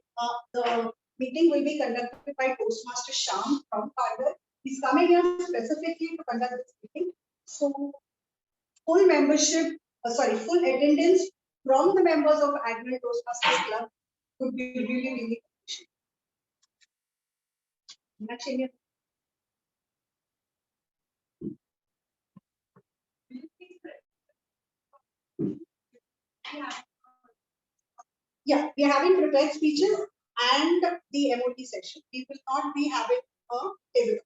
The meeting will be conducted by Toastmaster Sham from Carter. He's coming here specifically to conduct this meeting. So full membership, full attendance from the members of Admiral Toastmasters Club would be really, really appreciated. Yeah, we are having prepared speeches and the MOT session. We will not be having a table.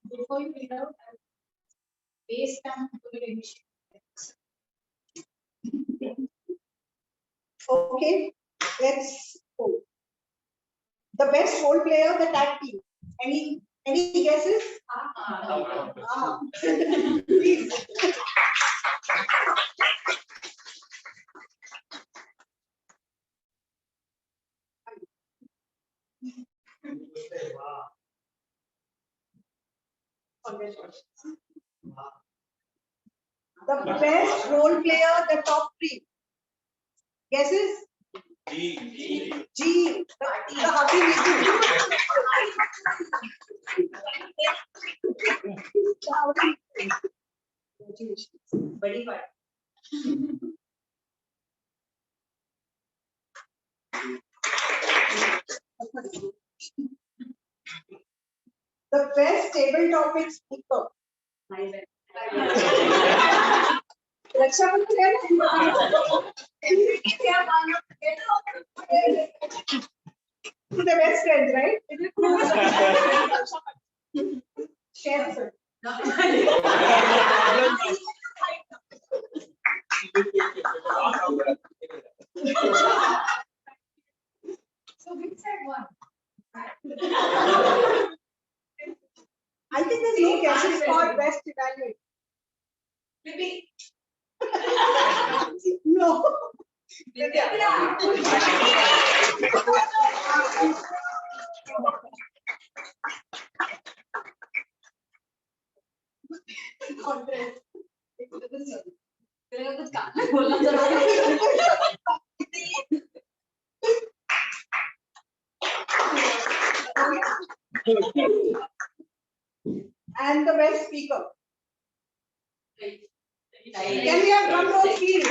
Before you read out, based on the Okay, let's go. The best role player, the tag team. Any guesses? Please. The best role player, the top 3. Guesses? G. The happy Very good. The best table topic speaker. The best friends, right? Share the So which side won? I think there's no guesses for best evaluate. Maybe. No. And the best speaker. Can we have drum roll, please?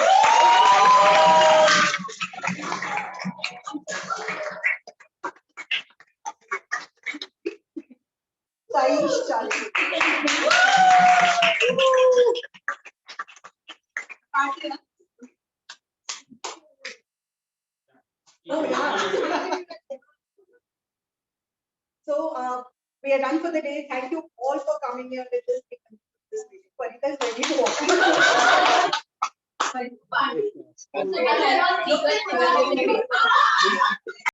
Saish Charlie. Oh, yeah. So we are done for the day. Thank you all for coming here with this meeting. Parita is ready to walk.